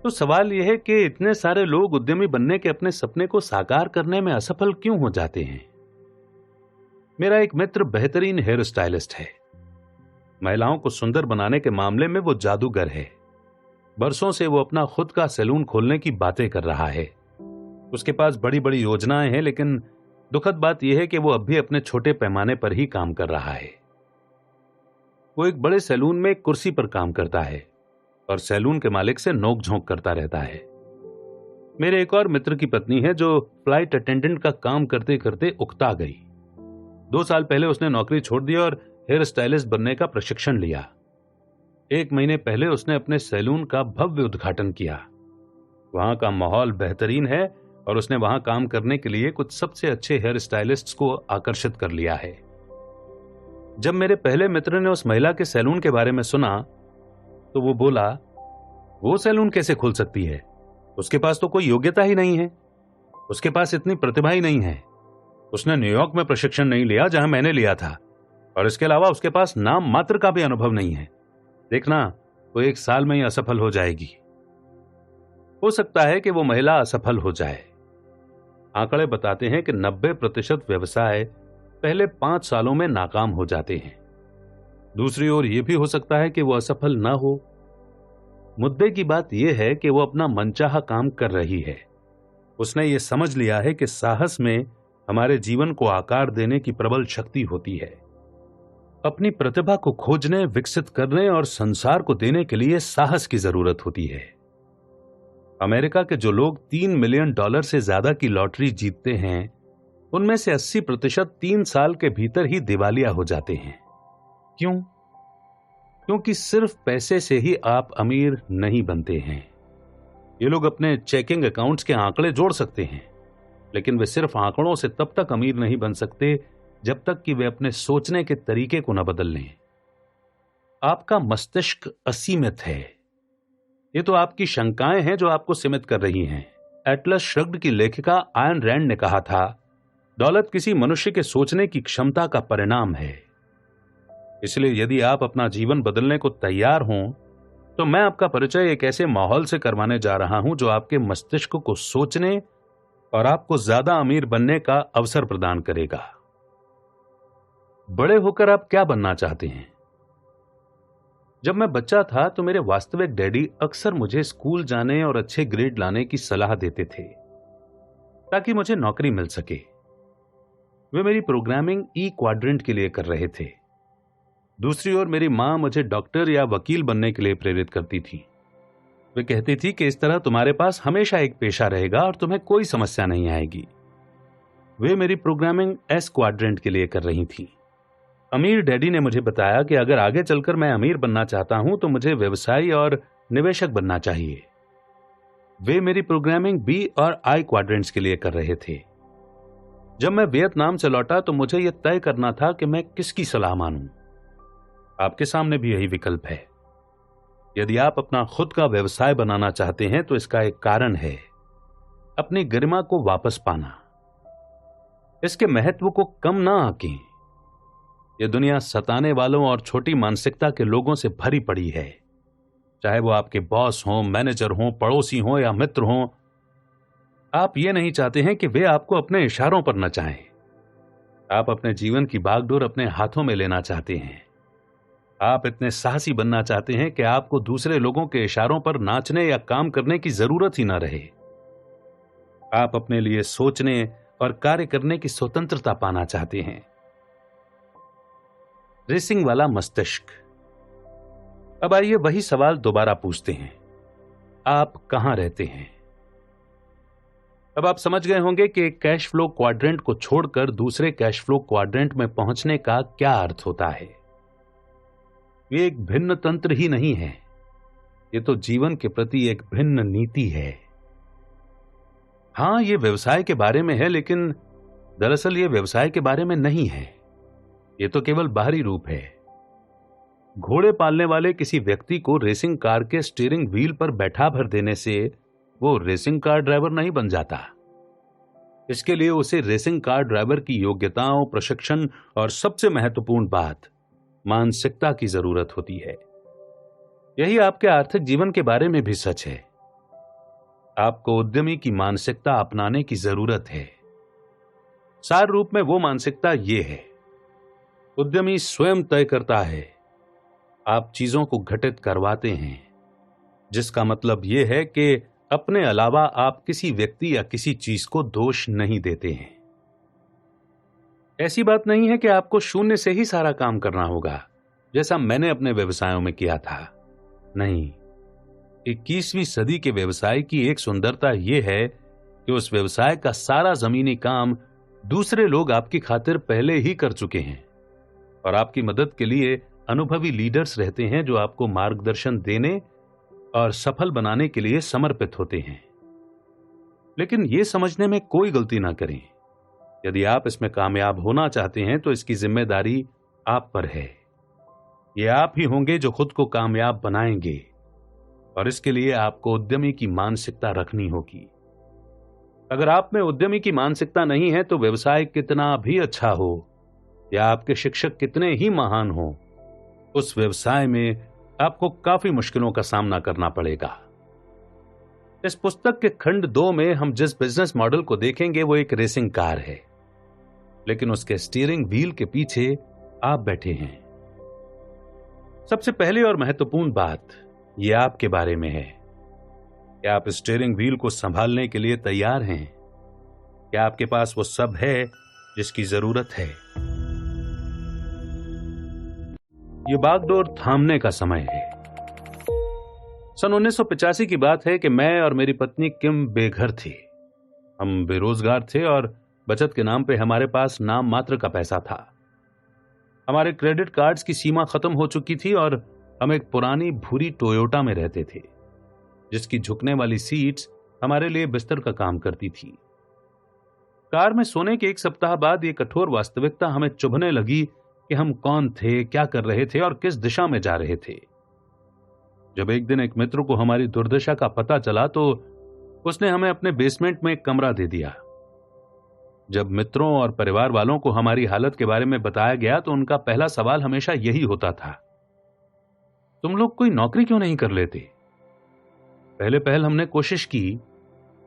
तो सवाल यह है कि इतने सारे लोग उद्यमी बनने के अपने सपने को साकार करने में असफल क्यों हो जाते हैं? मेरा एक मित्र बेहतरीन हेयर स्टाइलिस्ट है। महिलाओं को सुंदर बनाने के मामले में वो जादूगर है। बरसों से वो अपना खुद का सैलून खोलने की बातें कर रहा है। उसके पास बड़ी बड़ी योजनाएं हैं, लेकिन दुखद बात यह है कि वो अब भी अपने छोटे पैमाने पर ही काम कर रहा है। वो एक बड़े सैलून में कुर्सी पर काम करता है और सैलून के मालिक से नोक-झोंक करता रहता है। मेरे एक और मित्र की पत्नी है जो फ्लाइट अटेंडेंट का काम करते करते उकता गई। 2 साल पहले उसने नौकरी छोड़ दी और हेयर स्टाइलिस्ट बनने का प्रशिक्षण लिया। 1 महीने पहले उसने अपने सैलून का भव्य उद्घाटन किया। वहां का माहौल बेहतरीन है और उसने वहां काम करने के लिए कुछ सबसे अच्छे हेयर स्टाइलिस्ट्स को आकर्षित कर लिया है। जब मेरे पहले मित्र ने उस महिला के सैलून के बारे में सुना तो वो बोला, वो सैलून कैसे खुल सकती है? उसके पास तो कोई योग्यता ही नहीं है, उसके पास इतनी प्रतिभा ही नहीं है। उसने न्यूयॉर्क में प्रशिक्षण नहीं लिया जहां मैंने लिया था, और इसके अलावा उसके पास नाम मात्र का भी अनुभव नहीं है। देखना, वो 1 साल में ही असफल हो जाएगी। हो सकता है कि वो महिला असफल हो जाए। आंकड़े बताते हैं कि 90% व्यवसाय पहले 5 सालों में नाकाम हो जाते हैं। दूसरी ओर यह भी हो सकता है कि वो असफल ना हो। मुद्दे की बात यह है कि वो अपना मनचाहा काम कर रही है। उसने ये समझ लिया है कि साहस में हमारे जीवन को आकार देने की प्रबल शक्ति होती है। अपनी प्रतिभा को खोजने, विकसित करने और संसार को देने के लिए साहस की जरूरत होती है। अमेरिका के जो लोग $3 मिलियन से ज्यादा की लॉटरी जीतते हैं, उनमें से 80% 3 साल के भीतर ही दिवालिया हो जाते हैं। क्यों? क्योंकि सिर्फ पैसे से ही आप अमीर नहीं बनते हैं। ये लोग अपने चेकिंग अकाउंट्स के आंकड़े जोड़ सकते हैं, लेकिन वे सिर्फ आंकड़ों से तब तक अमीर नहीं बन सकते जब तक कि वे अपने सोचने के तरीके को न बदल लें। आपका मस्तिष्क असीमित है। ये तो आपकी शंकाएं हैं जो आपको सीमित कर रही हैं। एटलस श्रग्ड की लेखिका आयन रैंड ने कहा था, दौलत किसी मनुष्य के सोचने की क्षमता का परिणाम है। इसलिए यदि आप अपना जीवन बदलने को तैयार हों, तो मैं आपका परिचय एक ऐसे माहौल से करवाने जा रहा हूं जो आपके मस्तिष्क को सोचने और आपको ज्यादा अमीर बनने का अवसर प्रदान करेगा। बड़े होकर आप क्या बनना चाहते हैं? जब मैं बच्चा था तो मेरे वास्तविक डैडी अक्सर मुझे स्कूल जाने और अच्छे ग्रेड लाने की सलाह देते थे ताकि मुझे नौकरी मिल सके। वे मेरी प्रोग्रामिंग ई क्वाड्रेंट के लिए कर रहे थे। दूसरी ओर मेरी मां मुझे डॉक्टर या वकील बनने के लिए प्रेरित करती थी। वे कहती थी कि इस तरह तुम्हारे पास हमेशा एक पेशा रहेगा और तुम्हें कोई समस्या नहीं आएगी। वे मेरी प्रोग्रामिंग एस क्वाड्रेंट के लिए कर रही थी। अमीर डैडी ने मुझे बताया कि अगर आगे चलकर मैं अमीर बनना चाहता हूं तो मुझे व्यवसायी और निवेशक बनना चाहिए। वे मेरी प्रोग्रामिंग बी और आई क्वाड्रेंट्स के लिए कर रहे थे। जब मैं वियतनाम से लौटा तो मुझे यह तय करना था कि मैं किसकी सलाह मानूं। आपके सामने भी यही विकल्प है। यदि आप अपना खुद का व्यवसाय बनाना चाहते हैं तो इसका एक कारण है अपनी गरिमा को वापस पाना। इसके महत्व को कम ना आंकें। यह दुनिया सताने वालों और छोटी मानसिकता के लोगों से भरी पड़ी है, चाहे वो आपके बॉस हों, मैनेजर हों, पड़ोसी हों या मित्र हों। आप ये नहीं चाहते हैं कि वे आपको अपने इशारों पर नचाएं। आप अपने जीवन की बागडोर अपने हाथों में लेना चाहते हैं। आप इतने साहसी बनना चाहते हैं कि आपको दूसरे लोगों के इशारों पर नाचने या काम करने की जरूरत ही ना रहे। आप अपने लिए सोचने और कार्य करने की स्वतंत्रता पाना चाहते हैं। रेसिंग वाला मस्तिष्क। अब आइए वही सवाल दोबारा पूछते हैं, आप कहां रहते हैं? अब आप समझ गए होंगे कि कैश फ्लो क्वाड्रेंट को छोड़कर दूसरे कैश फ्लो क्वाड्रेंट में पहुंचने का क्या अर्थ होता है। ये एक भिन्न तंत्र ही नहीं है, ये तो जीवन के प्रति एक भिन्न नीति है। हां, ये व्यवसाय के बारे में है, लेकिन दरअसल ये व्यवसाय के बारे में नहीं है। ये तो केवल बाहरी रूप है। घोड़े पालने वाले किसी व्यक्ति को रेसिंग कार के स्टीयरिंग व्हील पर बैठा भर देने से वो रेसिंग कार ड्राइवर नहीं बन जाता। इसके लिए उसे रेसिंग कार ड्राइवर की योग्यताओं, प्रशिक्षण और सबसे महत्वपूर्ण बात, मानसिकता की जरूरत होती है। यही आपके आर्थिक जीवन के बारे में भी सच है। आपको उद्यमी की मानसिकता अपनाने की जरूरत है। सार रूप में वो मानसिकता ये है, उद्यमी स्वयं तय करता है, आप चीजों को घटित करवाते हैं, जिसका मतलब यह है कि अपने अलावा आप किसी व्यक्ति या किसी चीज को दोष नहीं देते हैं। ऐसी बात नहीं है कि आपको शून्य से ही सारा काम करना होगा, जैसा मैंने अपने व्यवसायों में किया था। नहीं, 21वीं सदी के व्यवसाय की एक सुंदरता यह है कि उस व्यवसाय का सारा जमीनी काम दूसरे लोग आपकी खातिर पहले ही कर चुके हैं और आपकी मदद के लिए अनुभवी लीडर्स रहते हैं जो आपको मार्गदर्शन देने और सफल बनाने के लिए समर्पित होते हैं। लेकिन यह समझने में कोई गलती ना करें, यदि आप इसमें कामयाब होना चाहते हैं तो इसकी जिम्मेदारी आप पर है। ये आप ही होंगे जो खुद को कामयाब बनाएंगे और इसके लिए आपको उद्यमी की मानसिकता रखनी होगी। अगर आप में उद्यमी की मानसिकता नहीं है तो व्यवसाय कितना भी अच्छा हो या आपके शिक्षक कितने ही महान हो, उस व्यवसाय में आपको काफी मुश्किलों का सामना करना पड़ेगा। इस पुस्तक के खंड 2 में हम जिस बिजनेस मॉडल को देखेंगे वो एक रेसिंग कार है, लेकिन उसके स्टीयरिंग व्हील के पीछे आप बैठे हैं। सबसे पहली और महत्वपूर्ण बात यह आपके बारे में है कि आप स्टीयरिंग व्हील को संभालने के लिए तैयार हैं। क्या आपके पास वो सब है जिसकी जरूरत है? ये बागडोर थामने का समय है। सन 1985 की बात है कि मैं और मेरी पत्नी किम बेघर थे। हम बेरोजगार थे और बचत के नाम पे हमारे पास नाम मात्र का पैसा था। हमारे क्रेडिट कार्ड्स की सीमा खत्म हो चुकी थी और हम एक पुरानी भूरी टोयोटा में रहते थे, जिसकी झुकने वाली सीट्स हमारे लिए बिस्तर का काम करती थी। कार में सोने के एक सप्ताह बाद ये कठोर वास्तविकता हमें चुभने लगी कि हम कौन थे, क्या कर रहे थे और किस दिशा में जा रहे थे। जब एक दिन एक मित्र को हमारी दुर्दशा का पता चला तो उसने हमें अपने बेसमेंट में एक कमरा दे दिया। जब मित्रों और परिवार वालों को हमारी हालत के बारे में बताया गया तो उनका पहला सवाल हमेशा यही होता था, तुम लोग कोई नौकरी क्यों नहीं कर लेते? पहले पहल हमने कोशिश की,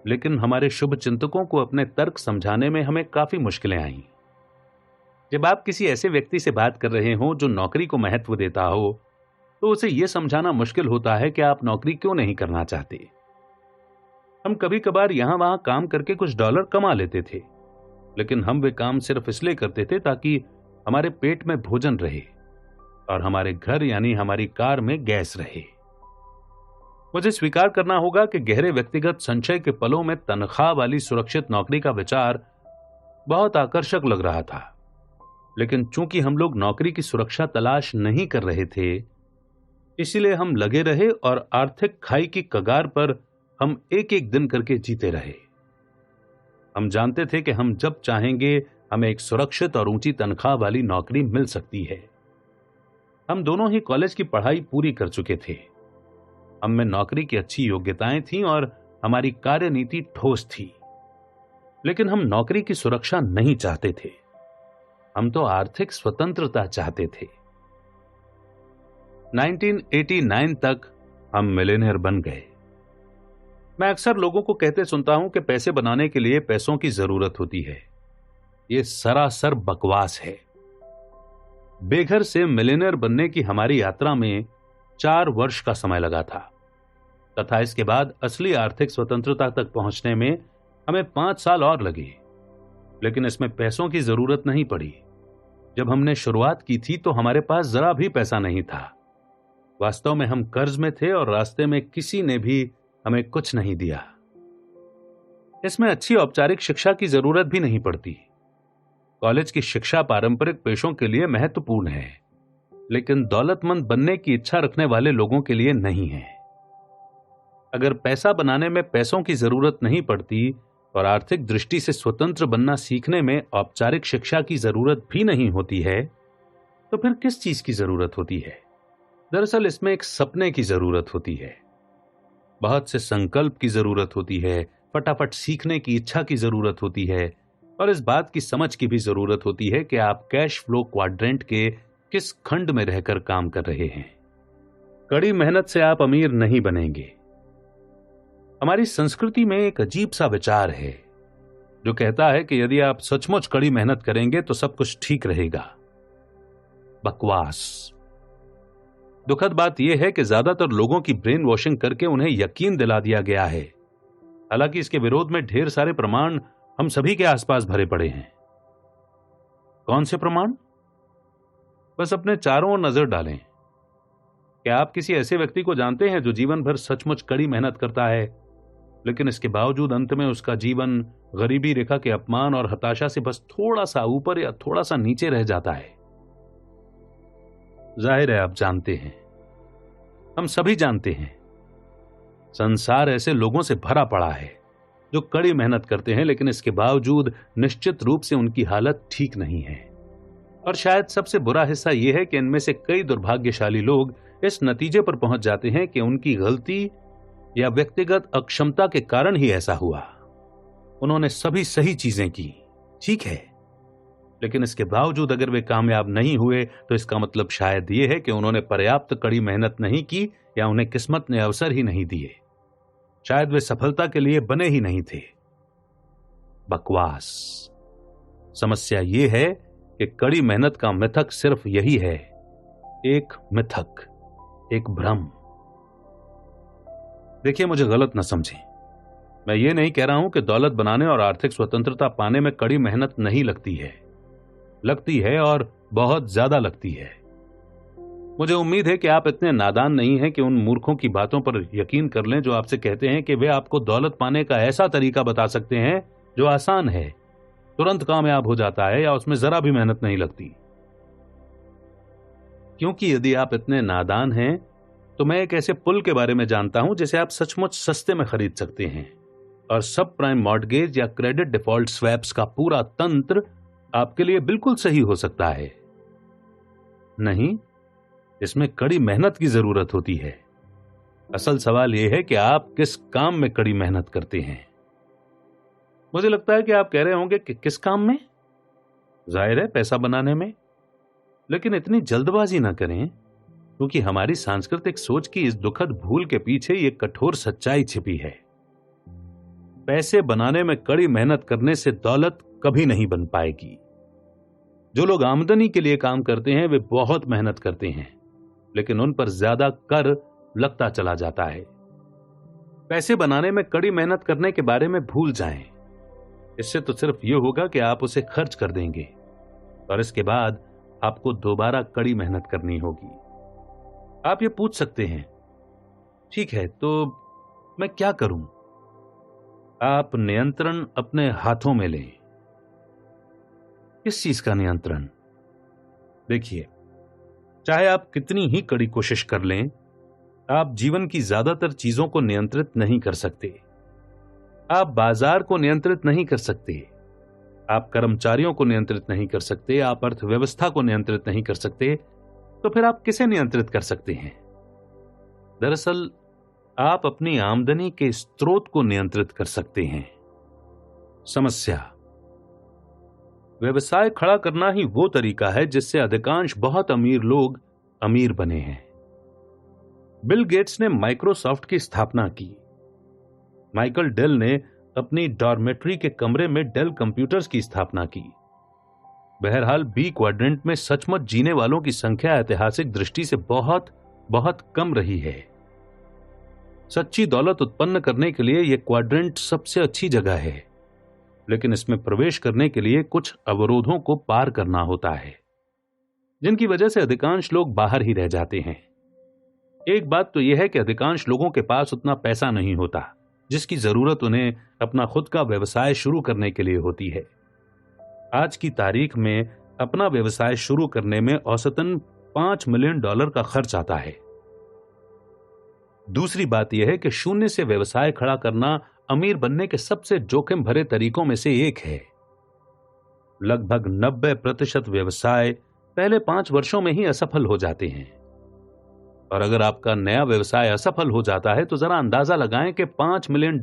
लेकिन हमारे शुभ चिंतकों को अपने तर्क समझाने में हमें काफी मुश्किलें आईं। जब आप किसी ऐसे व्यक्ति से बात कर रहे हो जो नौकरी को महत्व देता हो, तो उसे यह समझाना मुश्किल होता है कि आप नौकरी क्यों नहीं करना चाहते। हम कभी कभार यहां वहां काम करके कुछ डॉलर कमा लेते थे, लेकिन हम वे काम सिर्फ इसलिए करते थे ताकि हमारे पेट में भोजन रहे और हमारे घर यानी हमारी कार में गैस रहे। मुझे स्वीकार करना होगा कि गहरे व्यक्तिगत संचय के पलों में तनख्वाह वाली सुरक्षित नौकरी का विचार बहुत आकर्षक लग रहा था, लेकिन चूंकि हम लोग नौकरी की सुरक्षा तलाश नहीं कर रहे थे, इसीलिए हम लगे रहे और आर्थिक खाई की कगार पर हम एक एक दिन करके जीते रहे। हम जानते थे कि हम जब चाहेंगे हमें एक सुरक्षित और ऊंची तनख्वाह वाली नौकरी मिल सकती है। हम दोनों ही कॉलेज की पढ़ाई पूरी कर चुके थे। हम में नौकरी की अच्छी योग्यताएं थीं और हमारी कार्यनीति ठोस थी, लेकिन हम नौकरी की सुरक्षा नहीं चाहते थे। हम तो आर्थिक स्वतंत्रता चाहते थे। 1989 तक हम मिलियनेयर बन गए। मैं अक्सर लोगों को कहते सुनता हूं कि पैसे बनाने के लिए पैसों की जरूरत होती है। यह सरासर बकवास है। बेघर से मिलियनेयर बनने की हमारी यात्रा में 4 वर्ष का समय लगा था, तथा इसके बाद असली आर्थिक स्वतंत्रता तक पहुंचने में हमें 5 साल और लगे। लेकिन इसमें पैसों की जरूरत नहीं पड़ी, जब हमने शुरुआत की थी तो हमारे पास जरा भी पैसा नहीं था। वास्तव में हम कर्ज में थे और रास्ते में किसी ने भी हमें कुछ नहीं दिया। इसमें अच्छी औपचारिक शिक्षा की जरूरत भी नहीं पड़ती। कॉलेज की शिक्षा पारंपरिक पेशों के लिए महत्वपूर्ण है, लेकिन दौलतमंद बनने की इच्छा रखने वाले लोगों के लिए नहीं है। अगर पैसा बनाने में पैसों की जरूरत नहीं पड़ती और आर्थिक दृष्टि से स्वतंत्र बनना सीखने में औपचारिक शिक्षा की जरूरत भी नहीं होती है, तो फिर किस चीज की जरूरत होती है? दरअसल इसमें एक सपने की जरूरत होती है, बहुत से संकल्प की जरूरत होती है, फटाफट सीखने की इच्छा की जरूरत होती है, और इस बात की समझ की भी जरूरत होती है कि आप कैश फ्लो क्वाड्रेंट के किस खंड में रहकर काम कर रहे हैं। कड़ी मेहनत से आप अमीर नहीं बनेंगे। हमारी संस्कृति में एक अजीब सा विचार है जो कहता है कि यदि आप सचमुच कड़ी मेहनत करेंगे तो सब कुछ ठीक रहेगा। बकवास। दुखद बात यह है कि ज्यादातर लोगों की ब्रेन वॉशिंग करके उन्हें यकीन दिला दिया गया है। हालांकि इसके विरोध में ढेर सारे प्रमाण हम सभी के आसपास भरे पड़े हैं। कौन से प्रमाण? बस अपने चारों ओर नजर डालें। क्या आप किसी ऐसे व्यक्ति को जानते हैं जो जीवन भर सचमुच कड़ी मेहनत करता है, लेकिन इसके बावजूद अंत में उसका जीवन गरीबी रेखा के अपमान और हताशा से बस थोड़ा सा ऊपर या थोड़ा सा नीचे रह जाता है? जाहिर है आप जानते हैं, हम सभी जानते हैं। संसार ऐसे लोगों से भरा पड़ा है जो कड़ी मेहनत करते हैं, लेकिन इसके बावजूद निश्चित रूप से उनकी हालत ठीक नहीं है। और शायद सबसे बुरा हिस्सा यह है कि इनमें से कई दुर्भाग्यशाली लोग इस नतीजे पर पहुंच जाते हैं कि उनकी गलती या व्यक्तिगत अक्षमता के कारण ही ऐसा हुआ। उन्होंने सभी सही चीजें की, ठीक है, लेकिन इसके बावजूद अगर वे कामयाब नहीं हुए तो इसका मतलब शायद यह है कि उन्होंने पर्याप्त कड़ी मेहनत नहीं की या उन्हें किस्मत ने अवसर ही नहीं दिए। शायद वे सफलता के लिए बने ही नहीं थे। बकवास। समस्या यह है कि कड़ी मेहनत का मिथक सिर्फ यही है, एक मिथक, एक भ्रम। देखिए, मुझे गलत न समझें, मैं ये नहीं कह रहा हूं कि दौलत बनाने और आर्थिक स्वतंत्रता पाने में कड़ी मेहनत नहीं लगती है। लगती है, और बहुत ज्यादा लगती है। मुझे उम्मीद है कि आप इतने नादान नहीं हैं कि उन मूर्खों की बातों पर यकीन कर लें जो आपसे कहते हैं कि वे आपको दौलत पाने का ऐसा तरीका बता सकते हैं जो आसान है, तुरंत कामयाब हो जाता है या उसमें जरा भी मेहनत नहीं लगती। क्योंकि यदि आप इतने नादान हैं तो मैं एक ऐसे पुल के बारे में जानता हूं जिसे आप सचमुच सस्ते में खरीद सकते हैं, और सब प्राइम मॉर्टगेज या क्रेडिट डिफॉल्ट स्वैप्स का पूरा तंत्र आपके लिए बिल्कुल सही हो सकता है। नहीं, इसमें कड़ी मेहनत की जरूरत होती है। असल सवाल यह है कि आप किस काम में कड़ी मेहनत करते हैं। मुझे लगता है कि आप कह रहे होंगे कि किस काम में? जाहिर है, पैसा बनाने में। लेकिन इतनी जल्दबाजी ना करें, क्योंकि हमारी सांस्कृतिक सोच की इस दुखद भूल के पीछे यह कठोर सच्चाई छिपी है। पैसे बनाने में कड़ी मेहनत करने से दौलत कभी नहीं बन पाएगी। जो लोग आमदनी के लिए काम करते हैं वे बहुत मेहनत करते हैं, लेकिन उन पर ज्यादा कर लगता चला जाता है। पैसे बनाने में कड़ी मेहनत करने के बारे में भूल जाएं। इससे तो सिर्फ यह होगा कि आप उसे खर्च कर देंगे और इसके बाद आपको दोबारा कड़ी मेहनत करनी होगी। आप ये पूछ सकते हैं, ठीक है, तो मैं क्या करूं? आप नियंत्रण अपने हाथों में लें। किस चीज का नियंत्रण? देखिए, चाहे आप कितनी ही कड़ी कोशिश कर लें, आप जीवन की ज्यादातर चीजों को नियंत्रित नहीं कर सकते। आप बाजार को नियंत्रित नहीं कर सकते, आप कर्मचारियों को नियंत्रित नहीं कर सकते, आप अर्थव्यवस्था को नियंत्रित नहीं कर सकते, तो फिर आप किसे नियंत्रित कर सकते हैं? दरअसल आप अपनी आमदनी के स्रोत को नियंत्रित कर सकते हैं। समस्या, व्यवसाय खड़ा करना ही वो तरीका है जिससे अधिकांश बहुत अमीर लोग अमीर बने हैं। बिल गेट्स ने माइक्रोसॉफ्ट की स्थापना की। माइकल डेल ने अपनी डॉर्मेट्री के कमरे में डेल कंप्यूटर्स की स्थापना की। बहरहाल बी क्वाड्रेंट में सचमुच जीने वालों की संख्या ऐतिहासिक दृष्टि से बहुत बहुत कम रही है। सच्ची दौलत उत्पन्न करने के लिए यह क्वाड्रेंट सबसे अच्छी जगह है, लेकिन इसमें प्रवेश करने के लिए कुछ अवरोधों को पार करना होता है। जिनकी वजह से अधिकांश लोग बाहर ही रह जाते हैं। एक बात तो यह है कि अधिकांश लोगों के पास उतना पैसा नहीं होता जिसकी जरूरत उन्हें अपना खुद का व्यवसाय शुरू करने के लिए होती है। आज की तारीख में अपना व्यवसाय शुरू करने में औसतन $5 मिलियन का खर्च आता है। दूसरी बात यह है कि शून्य से व्यवसाय खड़ा करना अमीर बनने के सबसे जोखिम भरे तरीकों में से एक है। लगभग 90% व्यवसाय पहले 5 वर्षों में ही असफल हो जाते हैं। और अगर आपका नया व्यवसाय असफल हो जाता है तो जरा अंदाजा लगाएं कि $5 मिलियन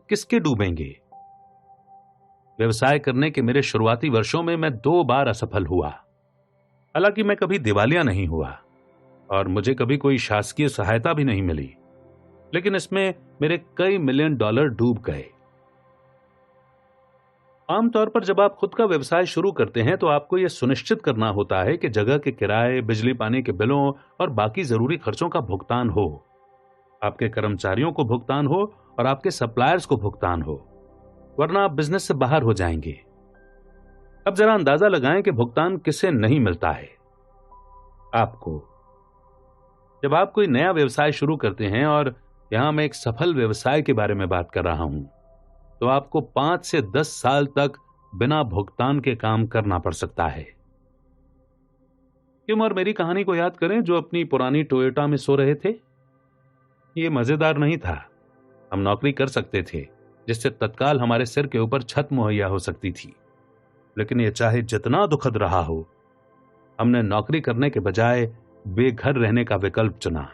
किसके डूबेंगे। व्यवसाय करने के मेरे शुरुआती वर्षों में मैं 2 बार असफल हुआ। हालांकि मैं कभी दिवालिया नहीं हुआ और मुझे कभी कोई शासकीय सहायता भी नहीं मिली, लेकिन इसमें मेरे कई मिलियन डॉलर डूब गए। आमतौर पर जब आप खुद का व्यवसाय शुरू करते हैं तो आपको यह सुनिश्चित करना होता है कि जगह के किराए, बिजली पानी के बिलों और बाकी जरूरी खर्चों का भुगतान हो, आपके कर्मचारियों को भुगतान हो और आपके सप्लायर्स को भुगतान हो, वरना आप बिजनेस से बाहर हो जाएंगे। अब जरा अंदाजा लगाएं कि भुगतान किसे नहीं मिलता है। आपको। जब आप कोई नया व्यवसाय शुरू करते हैं, और यहां मैं एक सफल व्यवसाय के बारे में बात कर रहा हूं, तो आपको 5 से 10 साल तक बिना भुगतान के काम करना पड़ सकता है। क्यों? और मेरी कहानी को याद करें जो अपनी पुरानी टोयोटा में सो रहे थे। ये मजेदार नहीं था। हम नौकरी कर सकते थे जिससे तत्काल हमारे सिर के ऊपर छत मुहैया हो सकती थी, लेकिन यह चाहे जितना दुखद रहा हो, हमने नौकरी करने के बजाय बेघर रहने का विकल्प चुना,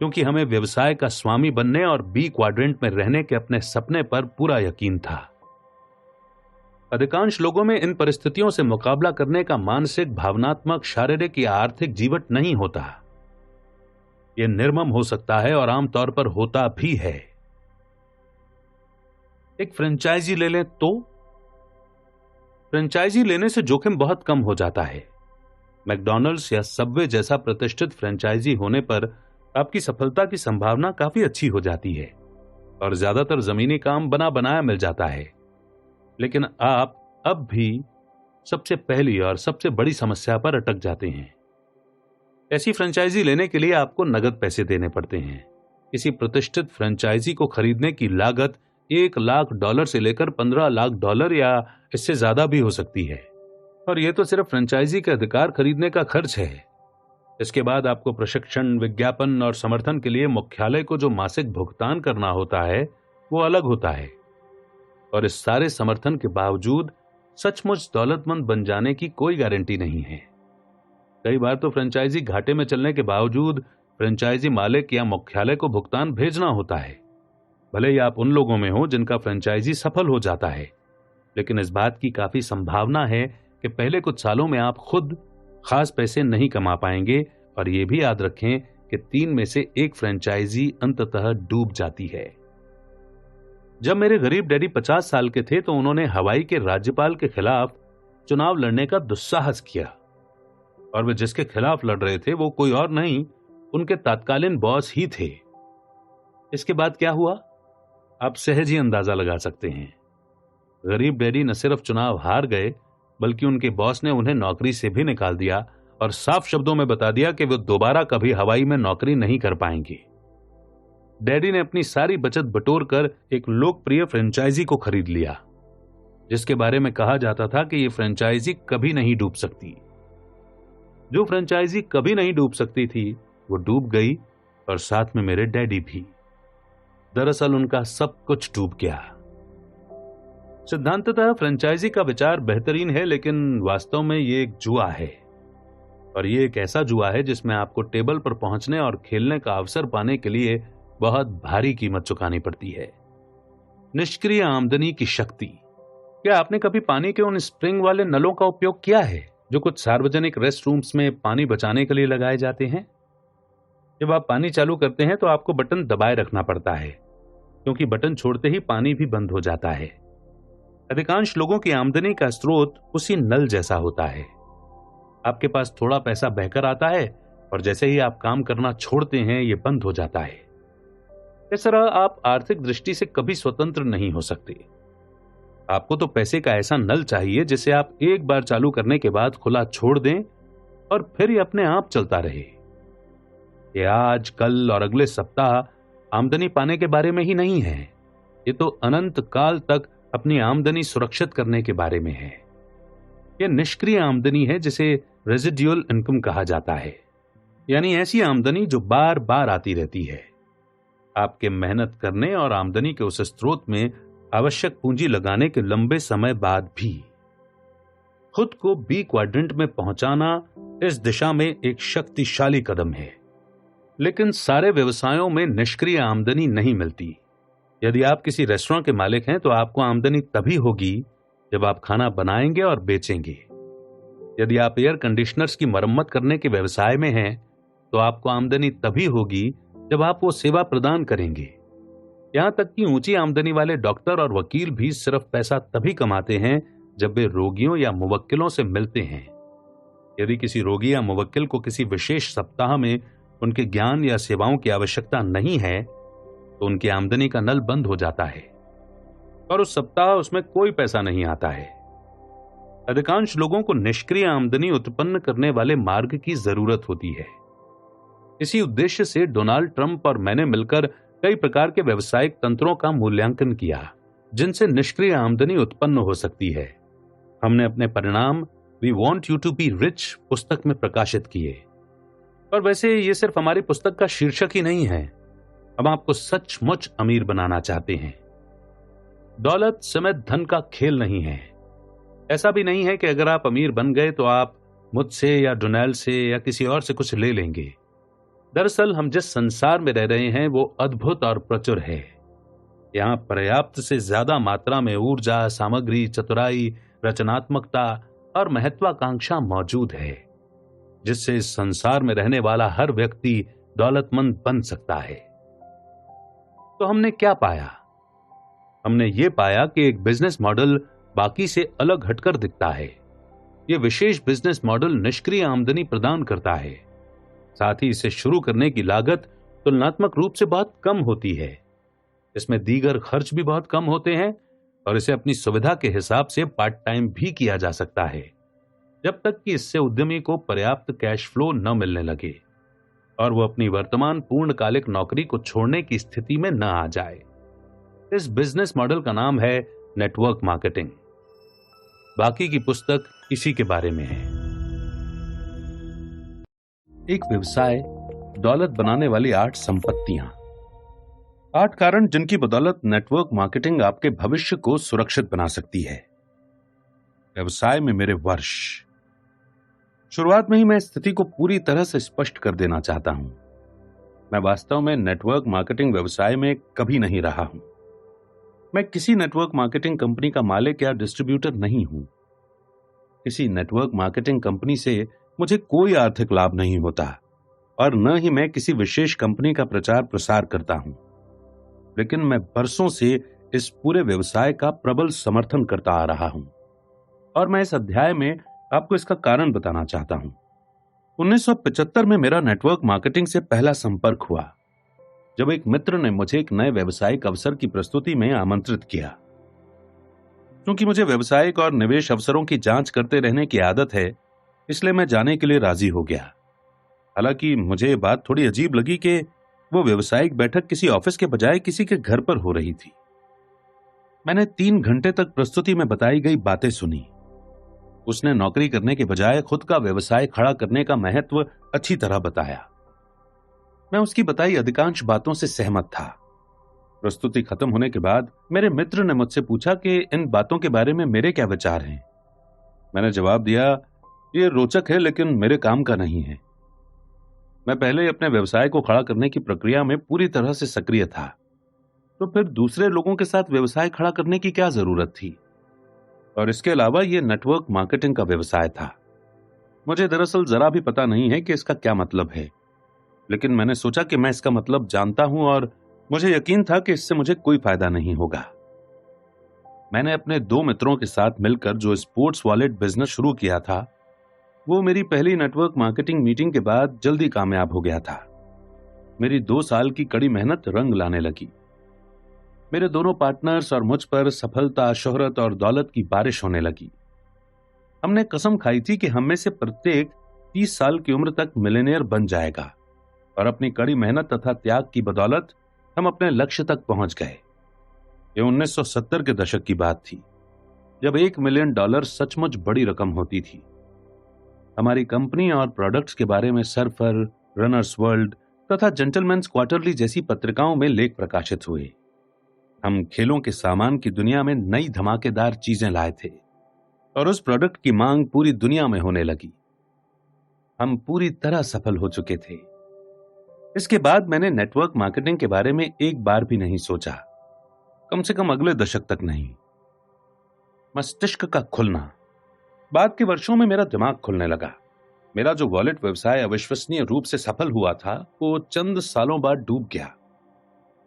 क्योंकि हमें व्यवसाय का स्वामी बनने और बी क्वाड्रेंट में रहने के अपने सपने पर पूरा यकीन था। अधिकांश लोगों में इन परिस्थितियों से मुकाबला करने का मानसिक, भावनात्मक, शारीरिक या आर्थिक जीवट नहीं होता। यह निर्मम हो सकता है और आमतौर पर होता भी है। एक फ्रेंचाइजी ले लें तो फ्रेंचाइजी लेने से जोखिम बहुत कम हो जाता है। मैकडॉनल्ड्स या सबवे जैसा प्रतिष्ठित फ्रेंचाइजी होने पर आपकी सफलता की संभावना काफी अच्छी हो जाती है और ज्यादातर जमीनी काम बना बनाया मिल जाता है। लेकिन आप अब भी सबसे पहली और सबसे बड़ी समस्या पर अटक जाते हैं। ऐसी फ्रेंचाइजी लेने के लिए आपको नगद पैसे देने पड़ते हैं। किसी प्रतिष्ठित फ्रेंचाइजी को खरीदने की लागत $1 लाख से लेकर $15 लाख या इससे ज्यादा भी हो सकती है, और यह तो सिर्फ फ्रेंचाइजी के अधिकार खरीदने का खर्च है। इसके बाद आपको प्रशिक्षण, विज्ञापन और समर्थन के लिए मुख्यालय को जो मासिक भुगतान करना होता है वो अलग होता है। और इस सारे समर्थन के बावजूद सचमुच दौलतमंद बन जाने की कोई गारंटी नहीं है। कई बार तो फ्रेंचाइजी घाटे में चलने के बावजूद फ्रेंचाइजी मालिक या मुख्यालय को भुगतान भेजना होता है, भले ही आप उन लोगों में हो जिनका फ्रेंचाइजी सफल हो जाता है। लेकिन इस बात की काफी संभावना है कि पहले कुछ सालों में आप खुद खास पैसे नहीं कमा पाएंगे, और यह भी याद रखें कि 3 में से 1 फ्रेंचाइजी अंततः डूब जाती है। जब मेरे गरीब डैडी 50 साल के थे तो उन्होंने हवाई के राज्यपाल के खिलाफ चुनाव लड़ने का दुस्साहस किया, और वे जिसके खिलाफ लड़ रहे थे वो कोई और नहीं, उनके तत्कालीन बॉस ही थे। इसके बाद क्या हुआ, आप सहज ही अंदाजा लगा सकते हैं। गरीब डैडी न सिर्फ चुनाव हार गए, बल्कि उनके बॉस ने उन्हें नौकरी से भी निकाल दिया और साफ शब्दों में बता दिया कि वे दोबारा कभी हवाई में नौकरी नहीं कर पाएंगे। डैडी ने अपनी सारी बचत बटोर कर एक लोकप्रिय फ्रेंचाइजी को खरीद लिया, जिसके बारे में कहा जाता था कि यह फ्रेंचाइजी कभी नहीं डूब सकती। जो फ्रेंचाइजी कभी नहीं डूब सकती थी वो डूब गई, और साथ में मेरे डैडी भी। दरअसल उनका सब कुछ डूब गया। सिद्धांततः फ्रेंचाइजी का विचार बेहतरीन है, लेकिन वास्तव में यह एक जुआ है, और यह एक ऐसा जुआ है जिसमें आपको टेबल पर पहुंचने और खेलने का अवसर पाने के लिए बहुत भारी कीमत चुकानी पड़ती है। निष्क्रिय आमदनी की शक्ति। क्या आपने कभी पानी के उन स्प्रिंग वाले नलों का उपयोग किया है जो कुछ सार्वजनिक रेस्ट रूम्स में पानी बचाने के लिए लगाए जाते हैं? जब आप पानी चालू करते हैं तो आपको बटन दबाए रखना पड़ता है, क्योंकि बटन छोड़ते ही पानी भी बंद हो जाता है। अधिकांश लोगों की आमदनी का स्रोत उसी नल जैसा होता है। आपके पास थोड़ा पैसा बहकर आता है, और जैसे ही आप काम करना छोड़ते हैं यह बंद हो जाता है। इस तरह आप आर्थिक दृष्टि से कभी स्वतंत्र नहीं हो सकते। आपको तो पैसे का ऐसा नल चाहिए जिसे आप एक बार चालू करने के बाद खुला छोड़ दें और फिर ये अपने आप चलता रहे। ये आज, कल और अगले सप्ताह आमदनी पाने के बारे में ही नहीं है, ये तो अनंत काल तक अपनी आमदनी सुरक्षित करने के बारे में है। यह निष्क्रिय आमदनी है जिसे रेजिडुअल इनकम कहा जाता है, यानी ऐसी आमदनी जो बार बार आती रहती है। आपके मेहनत करने और आमदनी के उस स्रोत में आवश्यक पूंजी लगाने के लंबे समय बाद भी। खुद को बी क्वाड्रेंट में पहुंचाना इस दिशा में एक शक्तिशाली कदम है, लेकिन सारे व्यवसायों में निष्क्रिय आमदनी नहीं मिलती। यदि आप किसी रेस्टोरेंट के मालिक हैं तो आपको आमदनी तभी होगी जब आप खाना बनाएंगे और बेचेंगे। यदि आप एयर कंडीशनर्स की मरम्मत करने के व्यवसाय में हैं तो आपको आमदनी तभी होगी जब आप वो सेवा प्रदान करेंगे। यहां तक कि ऊंची आमदनी वाले डॉक्टर और वकील भी सिर्फ पैसा तभी कमाते हैं जब वे रोगियों या मुवक्किलों से मिलते हैं। यदि किसी रोगी या मुवक्किल को किसी विशेष सप्ताह में उनके ज्ञान या सेवाओं की आवश्यकता नहीं है तो उनकी आमदनी का नल बंद हो जाता है और उस सप्ताह उसमें कोई पैसा नहीं आता है। अधिकांश लोगों को निष्क्रिय आमदनी उत्पन्न करने वाले मार्ग की जरूरत होती है। इसी उद्देश्य से डोनाल्ड ट्रंप और मैंने मिलकर कई प्रकार के व्यवसायिक तंत्रों का मूल्यांकन किया जिनसे निष्क्रिय आमदनी उत्पन्न हो सकती है। हमने अपने परिणाम we want you to be rich पुस्तक में प्रकाशित किए। और वैसे ये सिर्फ हमारी पुस्तक का शीर्षक ही नहीं है, हम आपको सचमुच अमीर बनाना चाहते हैं। दौलत समेत धन का खेल नहीं है। ऐसा भी नहीं है कि अगर आप अमीर बन गए तो आप मुझसे या डोनाल्ड से या किसी और से कुछ ले लेंगे। दरअसल हम जिस संसार में रह रहे हैं वो अद्भुत और प्रचुर है। यहां पर्याप्त से ज्यादा मात्रा में ऊर्जा, सामग्री, चतुराई, रचनात्मकता और महत्वाकांक्षा मौजूद है, जिससे इस संसार में रहने वाला हर व्यक्ति दौलतमंद बन सकता है। तो हमने क्या पाया? हमने ये पाया कि एक बिजनेस मॉडल बाकी से अलग हटकर दिखता है। यह विशेष बिजनेस मॉडल निष्क्रिय आमदनी प्रदान करता है। साथ ही इसे शुरू करने की लागत तुलनात्मक रूप से बहुत कम होती है। इसमें दीगर खर्च भी बहुत कम होते हैं और इसे अपनी सुविधा के हिसाब से पार्ट टाइम भी किया जा सकता है, जब तक कि इससे उद्यमी को पर्याप्त कैश फ्लो न मिलने लगे और वो अपनी वर्तमान पूर्णकालिक नौकरी को छोड़ने की स्थिति में न आ जाए। इस बिजनेस मॉडल का नाम है नेटवर्क मार्केटिंग। बाकी की पुस्तक इसी के बारे में है। एक व्यवसाय, दौलत बनाने वाली 8 संपत्तियां। 8 कारण जिनकी बदौलत नेटवर्क मार्केटिंग आपके भविष्य को सुरक्षित बना सकती है। व्यवसाय में मेरे वर्ष। शुरुआत में ही मैं स्थिति को पूरी तरह से स्पष्ट कर देना चाहता हूं। मैं वास्तव में नेटवर्क मार्केटिंग व्यवसाय में कभी नहीं रहा हूं। मैं किसी नेटवर्क मार्केटिंग कंपनी का मालिक या डिस्ट्रीब्यूटर नहीं हूं। किसी नेटवर्क मार्केटिंग कंपनी से मुझे कोई आर्थिक लाभ नहीं होता और न ही मैं किसी विशेष कंपनी का प्रचार प्रसार करता हूं। लेकिन मैं बरसों से इस पूरे व्यवसाय का प्रबल समर्थन करता आ रहा हूं और मैं इस अध्याय में आपको इसका कारण बताना चाहता हूं। 1975 में मेरा नेटवर्क मार्केटिंग से पहला संपर्क हुआ जब एक मित्र ने मुझे एक नए व्यावसायिक अवसर की प्रस्तुति में आमंत्रित किया। क्योंकि मुझे व्यावसायिक और निवेश अवसरों की जांच करते रहने की आदत है, इसलिए मैं जाने के लिए राजी हो गया। हालांकि मुझे ये बात थोड़ी अजीब लगी कि वो व्यावसायिक बैठक किसी ऑफिस के बजाय किसी के घर पर हो रही थी। मैंने 3 घंटे तक प्रस्तुति में बताई गई बातें सुनी। उसने नौकरी करने के बजाय खुद का व्यवसाय खड़ा करने का महत्व अच्छी तरह बताया। मैं उसकी बताई अधिकांश बातों से सहमत था। प्रस्तुति खत्म होने के बाद मेरे मित्र ने मुझसे पूछा कि इन बातों के बारे में मेरे क्या विचार हैं। मैंने जवाब दिया, ये रोचक है लेकिन मेरे काम का नहीं है। मैं पहले अपने व्यवसाय को खड़ा करने की प्रक्रिया में पूरी तरह से सक्रिय था, तो फिर दूसरे लोगों के साथ व्यवसाय खड़ा करने की क्या जरूरत थी? और इसके अलावा यह नेटवर्क मार्केटिंग का व्यवसाय था। मुझे दरअसल जरा भी पता नहीं है कि इसका क्या मतलब है, लेकिन मैंने सोचा कि मैं इसका मतलब जानता हूं और मुझे यकीन था कि इससे मुझे कोई फायदा नहीं होगा। मैंने अपने 2 मित्रों के साथ मिलकर जो स्पोर्ट्स वॉलेट बिजनेस शुरू किया था, वो मेरी पहली नेटवर्क मार्केटिंग मीटिंग के बाद जल्दी कामयाब हो गया था। मेरी 2 साल की कड़ी मेहनत रंग लाने लगी। मेरे दोनों पार्टनर्स और मुझ पर सफलता, शोहरत और दौलत की बारिश होने लगी। हमने कसम खाई थी कि हम में से प्रत्येक 30 साल की उम्र तक मिलियनेयर बन जाएगा और अपनी कड़ी मेहनत तथा त्याग की बदौलत हम अपने लक्ष्य तक पहुंच गए। ये 1970 के दशक की बात थी, जब $1 मिलियन सचमुच बड़ी रकम होती थी। हमारी कंपनी और प्रोडक्ट्स के बारे में सर्फर, रनर्स वर्ल्ड तथा जेंटलमैन्स क्वार्टरली जैसी पत्रिकाओं में लेख प्रकाशित हुए। हम खेलों के सामान की दुनिया में नई धमाकेदार चीजें लाए थे और उस प्रोडक्ट की मांग पूरी दुनिया में होने लगी। हम पूरी तरह सफल हो चुके थे। इसके बाद मैंने नेटवर्क मार्केटिंग के बारे में एक बार भी नहीं सोचा, कम से कम अगले दशक तक नहीं। मस्तिष्क का खुलना। बाद के वर्षों में मेरा दिमाग खुलने लगा। मेरा जो वॉलेट व्यवसाय अविश्वसनीय रूप से सफल हुआ था, वो चंद सालों बाद डूब गया।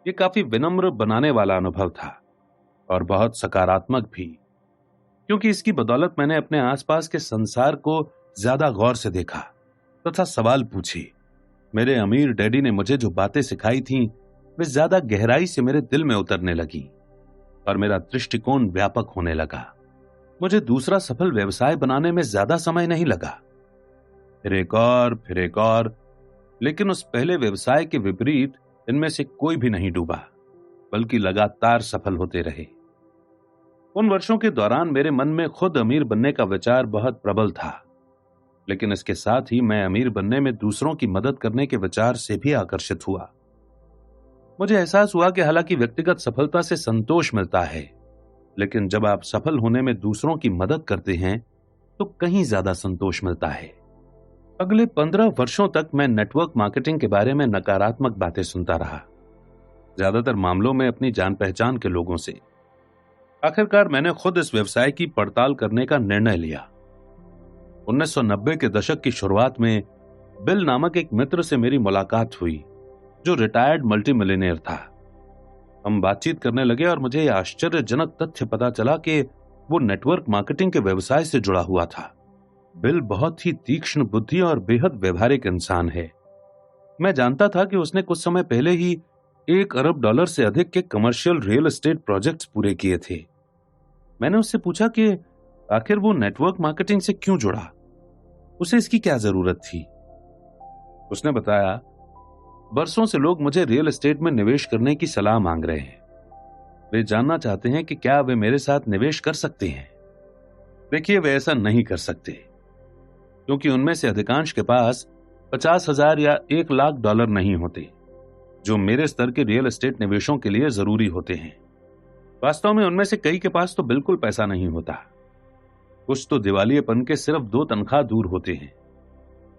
ये काफी विनम्र बनाने वाला अनुभव था और बहुत सकारात्मक भी, क्योंकि इसकी बदौलत मैंने अपने आसपास के संसार को ज्यादा गौर से देखा तथा सवाल पूछे। मेरे अमीर डैडी ने मुझे जो बातें सिखाई थीं, वे ज्यादा गहराई से मेरे दिल में उतरने लगी और मेरा दृष्टिकोण व्यापक होने लगा। मुझे दूसरा सफल व्यवसाय बनाने में ज्यादा समय नहीं लगा, फिर एक और, लेकिन उस पहले व्यवसाय के विपरीत इनमें से कोई भी नहीं डूबा, बल्कि लगातार सफल होते रहे। उन वर्षों के दौरान मेरे मन में खुद अमीर बनने का विचार बहुत प्रबल था, लेकिन इसके साथ ही मैं अमीर बनने में दूसरों की मदद करने के विचार से भी आकर्षित हुआ। मुझे एहसास हुआ कि हालांकि व्यक्तिगत सफलता से संतोष मिलता है, लेकिन जब आप सफल होने में दूसरों की मदद करते हैं तो कहीं ज्यादा संतोष मिलता है। अगले 15 वर्षों तक मैं नेटवर्क मार्केटिंग के बारे में नकारात्मक बातें सुनता रहा, ज्यादातर मामलों में अपनी जान पहचान के लोगों से। आखिरकार मैंने खुद इस व्यवसाय की पड़ताल करने का निर्णय लिया। 1990 के दशक की शुरुआत में बिल नामक एक मित्र से मेरी मुलाकात हुई, जो रिटायर्ड मल्टी मिलियनेयर था। हम बातचीत करने लगे और मुझे यह आश्चर्यजनक तथ्य पता चला कि वो नेटवर्क मार्केटिंग के व्यवसाय से जुड़ा हुआ था। बिल बहुत ही तीक्ष्ण बुद्धि और बेहद व्यवहारिक इंसान है। मैं जानता था कि उसने कुछ समय पहले ही $1 अरब से अधिक के कमर्शियल रियल एस्टेट प्रोजेक्ट्स पूरे किए थे। मैंने उससे पूछा कि आखिर वो नेटवर्क मार्केटिंग से क्यों जुड़ा, उसे इसकी क्या जरूरत थी। उसने बताया, बरसों से लोग मुझे रियल एस्टेट में निवेश करने की सलाह मांग रहे हैं। वे जानना चाहते हैं कि क्या वे मेरे साथ निवेश कर सकते हैं। देखिए, वे ऐसा नहीं कर सकते, क्योंकि उनमें से अधिकांश के पास 50,000 या $1 लाख नहीं होते, जो मेरे स्तर के रियल एस्टेट निवेशों के लिए जरूरी होते हैं। वास्तव में उनमें से कई के पास तो बिल्कुल पैसा नहीं होता। कुछ तो दिवालियेपन के सिर्फ 2 तनख्वाह दूर होते हैं।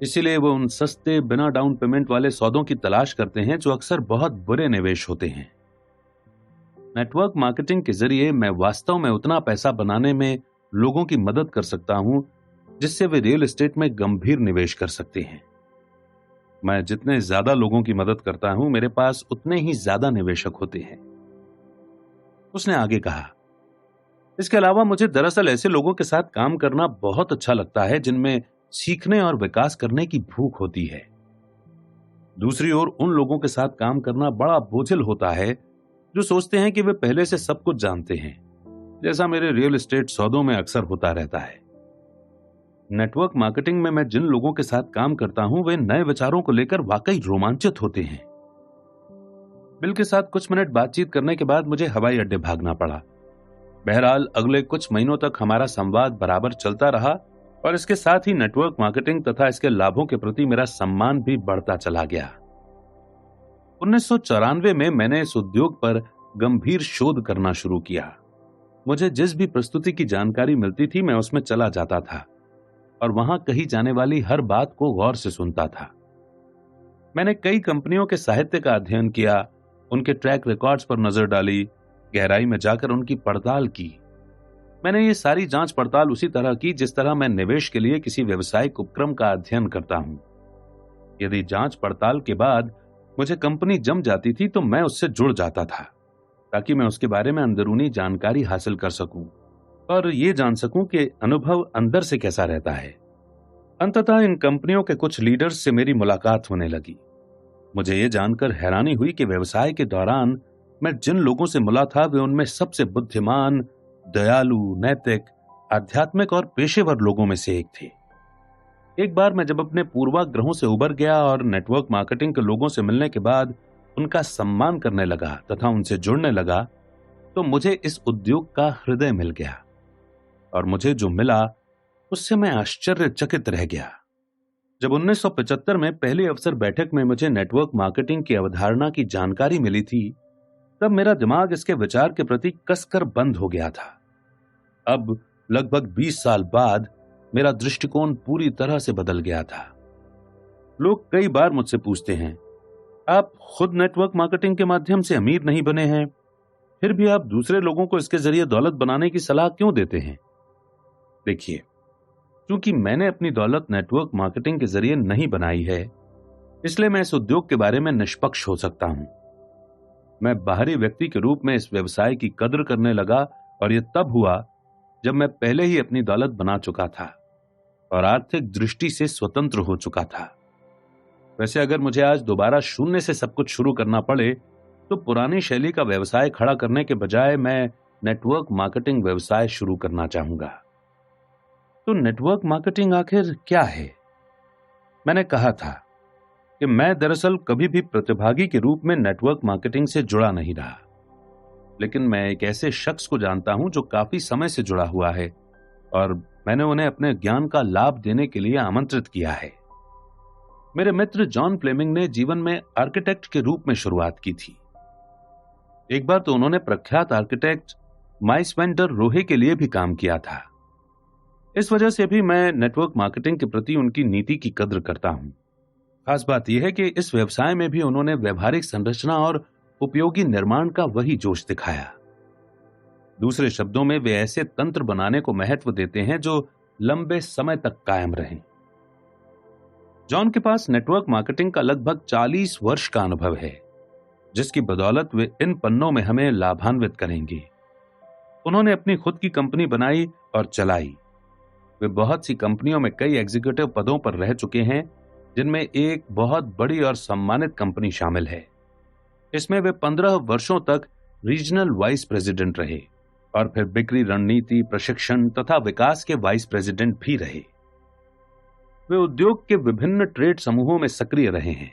इसीलिए वो उन सस्ते बिना डाउन पेमेंट वाले सौदों की तलाश करते हैं, जो अक्सर बहुत बुरे निवेश होते हैं। नेटवर्क मार्केटिंग के जरिए मैं वास्तव में उतना पैसा बनाने में लोगों की मदद कर सकता हूं, जिससे वे रियल एस्टेट में गंभीर निवेश कर सकते हैं। मैं जितने ज्यादा लोगों की मदद करता हूं, मेरे पास उतने ही ज्यादा निवेशक होते हैं। उसने आगे कहा, इसके अलावा मुझे दरअसल ऐसे लोगों के साथ काम करना बहुत अच्छा लगता है, जिनमें सीखने और विकास करने की भूख होती है। दूसरी ओर उन लोगों के साथ काम करना बड़ा बोझिल होता है, जो सोचते हैं कि वे पहले से सब कुछ जानते हैं, जैसा मेरे रियल एस्टेट सौदों में अक्सर होता रहता है। नेटवर्क मार्केटिंग में मैं जिन लोगों के साथ काम करता हूं, वे नए विचारों को लेकर वाकई रोमांचित होते हैं। बिल के साथ कुछ मिनट बातचीत करने के बाद मुझे हवाई अड्डे भागना पड़ा। बहरहाल अगले कुछ महीनों तक हमारा संवाद बराबर चलता रहा और इसके साथ ही नेटवर्क मार्केटिंग तथा इसके लाभों के प्रति मेरा सम्मान भी बढ़ता चला गया। 1994 में मैंने इस उद्योग पर गंभीर शोध करना शुरू किया। मुझे जिस भी प्रस्तुति की जानकारी मिलती थी, मैं उसमें चला जाता था और वहां कही जाने वाली हर बात को गौर से सुनता था। मैंने कई कंपनियों के साहित्य का अध्ययन किया, उनके ट्रैक रिकॉर्ड्स पर नजर डाली, गहराई में जाकर उनकी पड़ताल की। मैंने ये सारी जांच पड़ताल उसी तरह की जिस तरह मैं निवेश के लिए किसी व्यावसायिक उपक्रम का अध्ययन करता हूं। यदि जांच पड़ताल के बाद मुझे कंपनी जम जाती थी, तो मैं उससे जुड़ जाता था, ताकि मैं उसके बारे में अंदरूनी जानकारी हासिल कर सकूं और ये जान सकूं कि अनुभव अंदर से कैसा रहता है। अंततः इन कंपनियों के कुछ लीडर्स से मेरी मुलाकात होने लगी। मुझे ये जानकर हैरानी हुई कि व्यवसाय के दौरान मैं जिन लोगों से मिला था वे उनमें सबसे बुद्धिमान, दयालु, नैतिक, आध्यात्मिक और पेशेवर लोगों में से एक थे। एक बार मैं जब अपने पूर्वाग्रहों से उबर गया और नेटवर्क मार्केटिंग के लोगों से मिलने के बाद उनका सम्मान करने लगा तथा उनसे जुड़ने लगा, तो मुझे इस उद्योग का हृदय मिल गया और मुझे जो मिला उससे मैं आश्चर्यचकित रह गया। जब 1975 में पहली अवसर बैठक में मुझे नेटवर्क मार्केटिंग की अवधारणा की जानकारी मिली थी, तब मेरा दिमाग इसके विचार के प्रति कसकर बंद हो गया था। अब लगभग 20 साल बाद मेरा दृष्टिकोण पूरी तरह से बदल गया था। लोग कई बार मुझसे पूछते हैं, आप खुद नेटवर्क मार्केटिंग के माध्यम से अमीर नहीं बने हैं, फिर भी आप दूसरे लोगों को इसके जरिए दौलत बनाने की सलाह क्यों देते हैं? देखिए, क्योंकि मैंने अपनी दौलत नेटवर्क मार्केटिंग के जरिए नहीं बनाई है, इसलिए मैं इस उद्योग के बारे में निष्पक्ष हो सकता हूं। मैं बाहरी व्यक्ति के रूप में इस व्यवसाय की कद्र करने लगा और यह तब हुआ जब मैं पहले ही अपनी दौलत बना चुका था और आर्थिक दृष्टि से स्वतंत्र हो चुका था। वैसे अगर मुझे आज दोबारा शून्य से सब कुछ शुरू करना पड़े तो पुरानी शैली का व्यवसाय खड़ा करने के बजाय मैं नेटवर्क मार्केटिंग व्यवसाय शुरू करना चाहूंगा। तो नेटवर्क मार्केटिंग आखिर क्या है? मैंने कहा था कि मैं दरअसल कभी भी प्रतिभागी के रूप में नेटवर्क मार्केटिंग से जुड़ा नहीं रहा, लेकिन मैं एक ऐसे शख्स को जानता हूं जो काफी समय से जुड़ा हुआ है और मैंने उन्हें अपने ज्ञान का लाभ देने के लिए आमंत्रित किया है। मेरे मित्र जॉन फ्लेमिंग ने जीवन में आर्किटेक्ट के रूप में शुरुआत की थी। एक बार तो उन्होंने प्रख्यात आर्किटेक्ट माइस वेंडर रोहे के लिए भी काम किया था। इस वजह से भी मैं नेटवर्क मार्केटिंग के प्रति उनकी नीति की कद्र करता हूं। खास बात यह है कि इस व्यवसाय में भी उन्होंने व्यवहारिक संरचना और उपयोगी निर्माण का वही जोश दिखाया। दूसरे शब्दों में वे ऐसे तंत्र बनाने को महत्व देते हैं जो लंबे समय तक कायम रहें। जॉन के पास नेटवर्क मार्केटिंग का लगभग 40 वर्ष का अनुभव है, जिसकी बदौलत वे इन पन्नों में हमें लाभान्वित करेंगे। उन्होंने अपनी खुद की कंपनी बनाई और चलाई। वे बहुत सी कंपनियों में कई एग्जीक्यूटिव पदों पर रह चुके हैं, जिनमें एक बहुत बड़ी और सम्मानित कंपनी शामिल है। इसमें वे 15 वर्षों तक रीजनल वाइस प्रेसिडेंट रहे और फिर बिक्री रणनीति, प्रशिक्षण तथा विकास के वाइस प्रेसिडेंट भी रहे। वे उद्योग के विभिन्न ट्रेड समूहों में सक्रिय रहे हैं।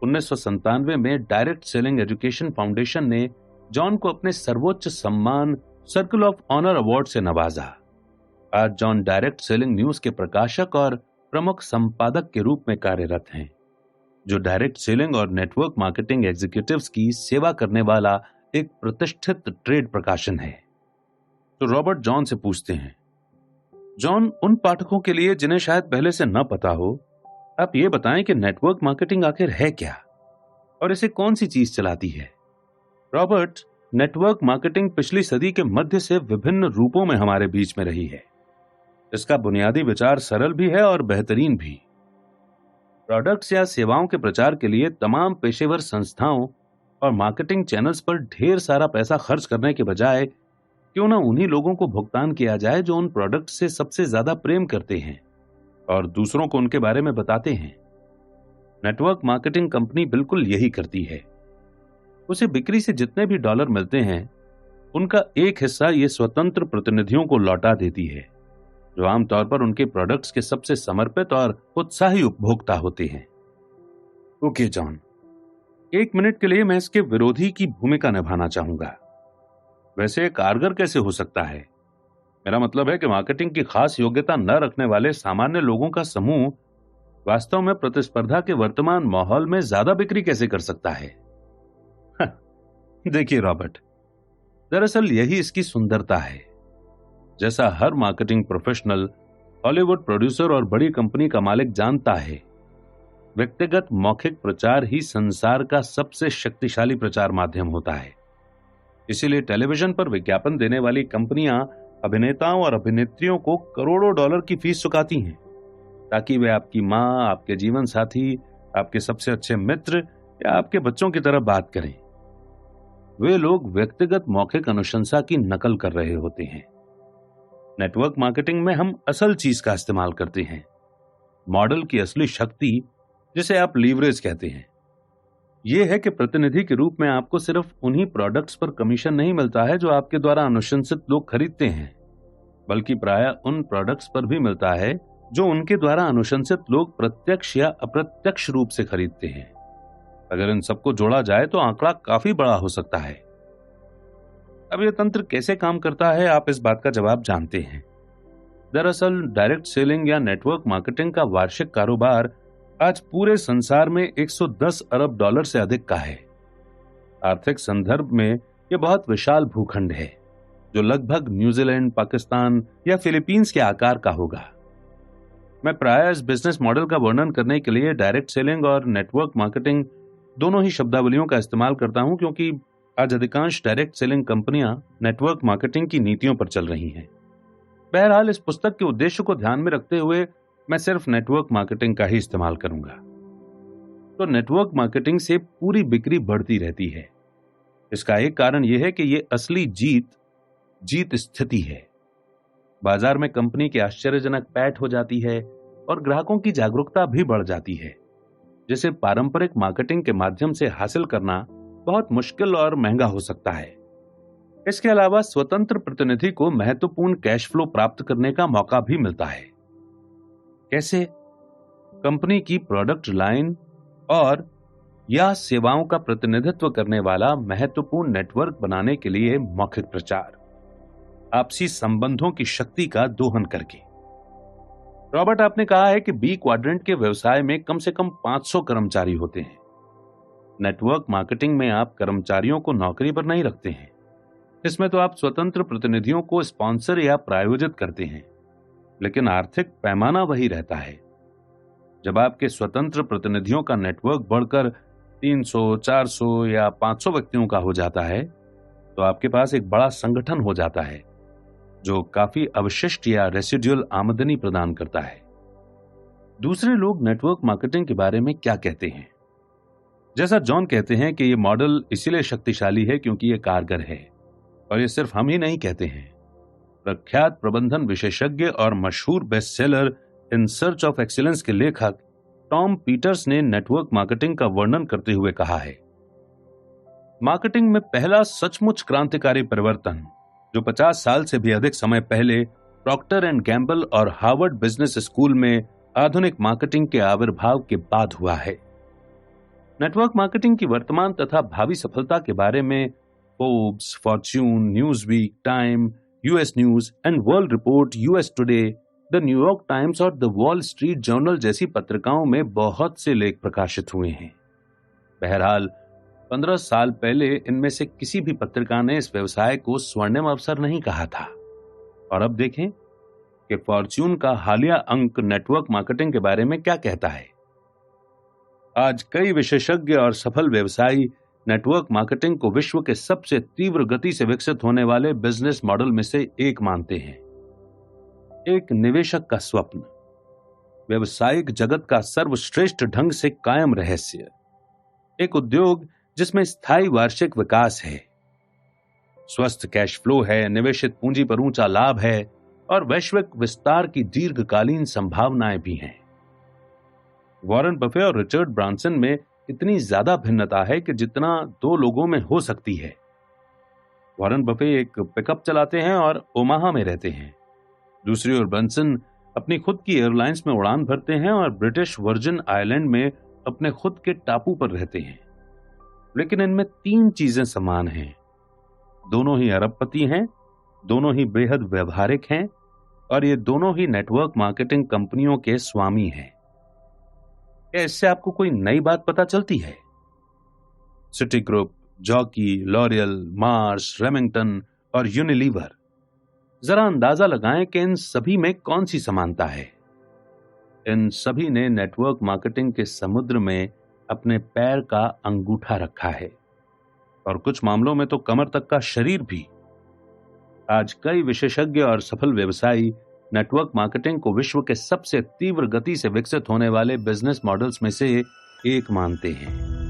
1997 में डायरेक्ट सेलिंग एजुकेशन फाउंडेशन ने जॉन को अपने सर्वोच्च सम्मान सर्कल ऑफ ऑनर अवार्ड से नवाजा। आज जॉन डायरेक्ट सेलिंग न्यूज के प्रकाशक और प्रमुख संपादक के रूप में कार्यरत हैं, जो डायरेक्ट सेलिंग और नेटवर्क मार्केटिंग एग्जीक्यूटिव्स की सेवा करने वाला एक प्रतिष्ठित ट्रेड प्रकाशन है। तो रॉबर्ट जॉन से पूछते हैं, जॉन, उन पाठकों के लिए जिन्हें शायद पहले से न पता हो, आप ये बताएं कि नेटवर्क मार्केटिंग आखिर है क्या और इसे कौन सी चीज चलाती है? रॉबर्ट, नेटवर्क मार्केटिंग पिछली सदी के मध्य से विभिन्न रूपों में हमारे बीच में रही है। इसका बुनियादी विचार सरल भी है और बेहतरीन भी। प्रोडक्ट्स या सेवाओं के प्रचार के लिए तमाम पेशेवर संस्थाओं और मार्केटिंग चैनल्स पर ढेर सारा पैसा खर्च करने के बजाय क्यों ना उन्हीं लोगों को भुगतान किया जाए जो उन प्रोडक्ट से सबसे ज्यादा प्रेम करते हैं और दूसरों को उनके बारे में बताते हैं। नेटवर्क मार्केटिंग कंपनी बिल्कुल यही करती है। उसे बिक्री से जितने भी डॉलर मिलते हैं, उनका एक हिस्सा ये स्वतंत्र प्रतिनिधियों को लौटा देती है, जो आमतौर पर उनके प्रोडक्ट्स के सबसे समर्पित और उत्साही उपभोक्ता होते हैं। ओके जॉन, 1 मिनट के लिए मैं इसके विरोधी की भूमिका निभाना चाहूंगा। वैसे कारगर कैसे हो सकता है? मेरा मतलब है कि मार्केटिंग की खास योग्यता न रखने वाले सामान्य लोगों का समूह वास्तव में प्रतिस्पर्धा के वर्तमान माहौल में ज्यादा बिक्री कैसे कर सकता है? देखिए रॉबर्ट, दरअसल यही इसकी सुंदरता है। जैसा हर मार्केटिंग प्रोफेशनल, हॉलीवुड प्रोड्यूसर और बड़ी कंपनी का मालिक जानता है, व्यक्तिगत मौखिक प्रचार ही संसार का सबसे शक्तिशाली प्रचार माध्यम होता है। इसीलिए टेलीविजन पर विज्ञापन देने वाली कंपनियां अभिनेताओं और अभिनेत्रियों को करोड़ों डॉलर की फीस चुकाती हैं, ताकि वे आपकी मां, आपके जीवन साथी, आपके सबसे अच्छे मित्र या आपके बच्चों की तरह बात करें। वे लोग व्यक्तिगत मौखिक अनुशंसा की नकल कर रहे होते हैं। नेटवर्क मार्केटिंग में हम असल चीज का इस्तेमाल करते हैं, मॉडल की असली शक्ति, जिसे आप लीवरेज कहते हैं। यह है कि प्रतिनिधि के रूप में आपको सिर्फ उन्हीं प्रोडक्ट्स पर कमीशन नहीं मिलता है जो आपके द्वारा अनुशंसित लोग खरीदते हैं, बल्कि प्रायः उन प्रोडक्ट्स पर भी मिलता है जो उनके द्वारा अनुशंसित लोग प्रत्यक्ष या अप्रत्यक्ष रूप से खरीदते हैं। अगर इन सबको जोड़ा जाए तो आंकड़ा काफी बड़ा हो सकता है। अब यह तंत्र कैसे काम करता है, आप इस बात का जवाब जानते हैं। दरअसल डायरेक्ट सेलिंग या नेटवर्क मार्केटिंग का वार्षिक कारोबार आज पूरे संसार में 110 अरब डॉलर से अधिक का है। आर्थिक संदर्भ में यह बहुत विशाल भूखंड है जो लगभग न्यूजीलैंड, पाकिस्तान या फिलीपींस के आकार का होगा। मैं प्रायः इस बिजनेस मॉडल का वर्णन करने के लिए डायरेक्ट सेलिंग और नेटवर्क मार्केटिंग दोनों ही शब्दावलियों का इस्तेमाल करता हूं, क्योंकि आज अधिकांश डायरेक्ट सेलिंग कंपनियां नेटवर्क मार्केटिंग की नीतियों पर चल रही हैं। बहरहाल इस पुस्तक के उद्देश्य को ध्यान में रखते हुए मैं सिर्फ नेटवर्क मार्केटिंग का ही इस्तेमाल करूंगा। तो नेटवर्क मार्केटिंग से पूरी बिक्री बढ़ती रहती है। इसका एक कारण यह है कि यह असली जीत स्थिति है। बाजार में कंपनी की आश्चर्यजनक पैठ हो जाती है और ग्राहकों की जागरूकता भी बढ़ जाती है, जिसे पारंपरिक मार्केटिंग के माध्यम से हासिल करना बहुत मुश्किल और महंगा हो सकता है। इसके अलावा स्वतंत्र प्रतिनिधि को महत्वपूर्ण कैश फ्लो प्राप्त करने का मौका भी मिलता है। कैसे? कंपनी की प्रोडक्ट लाइन और या सेवाओं का प्रतिनिधित्व करने वाला महत्वपूर्ण नेटवर्क बनाने के लिए मौखिक प्रचार, आपसी संबंधों की शक्ति का दोहन करके। रॉबर्ट, आपने कहा है कि बी क्वाड्रेंट के व्यवसाय में कम से कम 500 कर्मचारी होते हैं। नेटवर्क मार्केटिंग में आप कर्मचारियों को नौकरी पर नहीं रखते हैं। इसमें तो आप स्वतंत्र प्रतिनिधियों को स्पॉन्सर या प्रायोजित करते हैं, लेकिन आर्थिक पैमाना वही रहता है। जब आपके स्वतंत्र प्रतिनिधियों का नेटवर्क बढ़कर 300, 400 या 500 व्यक्तियों का हो जाता है, तो आपके पास एक बड़ा संगठन हो जाता है जो काफी अवशिष्ट या रेसिडुअल आमदनी प्रदान करता है। दूसरे लोग नेटवर्क मार्केटिंग के बारे में क्या कहते हैं? जैसा जॉन कहते हैं कि यह मॉडल इसीलिए शक्तिशाली है क्योंकि यह कारगर है, और यह सिर्फ हम ही नहीं कहते हैं। प्रख्यात प्रबंधन विशेषज्ञ और मशहूर bestseller in search of excellence के लेखक टॉम पीटर्स ने नेटवर्क मार्केटिंग का वर्णन करते हुए कहा है, मार्केटिंग में पहला सचमुच क्रांतिकारी परिवर्तन जो 50 साल से भी अधिक समय पहले प्रॉक्टर एंड गैम्बल और हार्वर्ड बिजनेस स्कूल में आधुनिक मार्केटिंग के आविर्भाव के बाद हुआ है। नेटवर्क मार्केटिंग की वर्तमान तथा भावी सफलता के बारे में Forbes, Fortune, Newsweek, time, US news and world report, US today, the New York times और द वॉल स्ट्रीट जर्नल जैसी पत्रिकाओं में बहुत से लेख प्रकाशित हुए हैं। बहरहाल 15 साल पहले इनमें से किसी भी पत्रिका ने इस व्यवसाय को स्वर्णिम अवसर नहीं कहा था। और अब देखें कि फॉर्च्यून का हालिया अंक नेटवर्क मार्केटिंग के बारे में क्या कहता है। आज कई विशेषज्ञ और सफल व्यवसायी नेटवर्क मार्केटिंग को विश्व के सबसे तीव्र गति से विकसित होने वाले बिजनेस मॉडल में से एक मानते हैं। एक निवेशक का स्वप्न, व्यवसायिक जगत का सर्वश्रेष्ठ ढंग से कायम रहस्य, एक उद्योग जिसमें स्थायी वार्षिक विकास है, स्वस्थ कैश फ्लो है, निवेशित पूंजी पर ऊंचा लाभ है और वैश्विक विस्तार की दीर्घकालीन संभावनाएं भी हैं। वॉरेन बफे और रिचर्ड ब्रांसन में इतनी ज्यादा भिन्नता है कि जितना दो लोगों में हो सकती है। वॉरेन बफे एक पिकअप चलाते हैं और ओमाहा में रहते हैं। दूसरी ओर ब्रांसन अपनी खुद की एयरलाइंस में उड़ान भरते हैं और ब्रिटिश वर्जिन आइलैंड में अपने खुद के टापू पर रहते हैं। लेकिन इनमें 3 चीजें समान हैं। दोनों ही अरबपति हैं, दोनों ही बेहद व्यवहारिक हैं और ये दोनों ही नेटवर्क मार्केटिंग कंपनियों के स्वामी हैं। क्या इससे आपको कोई नई बात पता चलती है? City group, jockey, L'Oréal, Mars, Remington और यूनिलीवर, जरा अंदाजा लगाएं कि इन सभी में कौन सी समानता है। इन सभी ने नेटवर्क मार्केटिंग के समुद्र में अपने पैर का अंगूठा रखा है और कुछ मामलों में तो कमर तक का शरीर भी। आज कई विशेषज्ञ और सफल व्यवसायी नेटवर्क मार्केटिंग को विश्व के सबसे तीव्र गति से विकसित होने वाले बिजनेस मॉडल्स में से एक मानते हैं।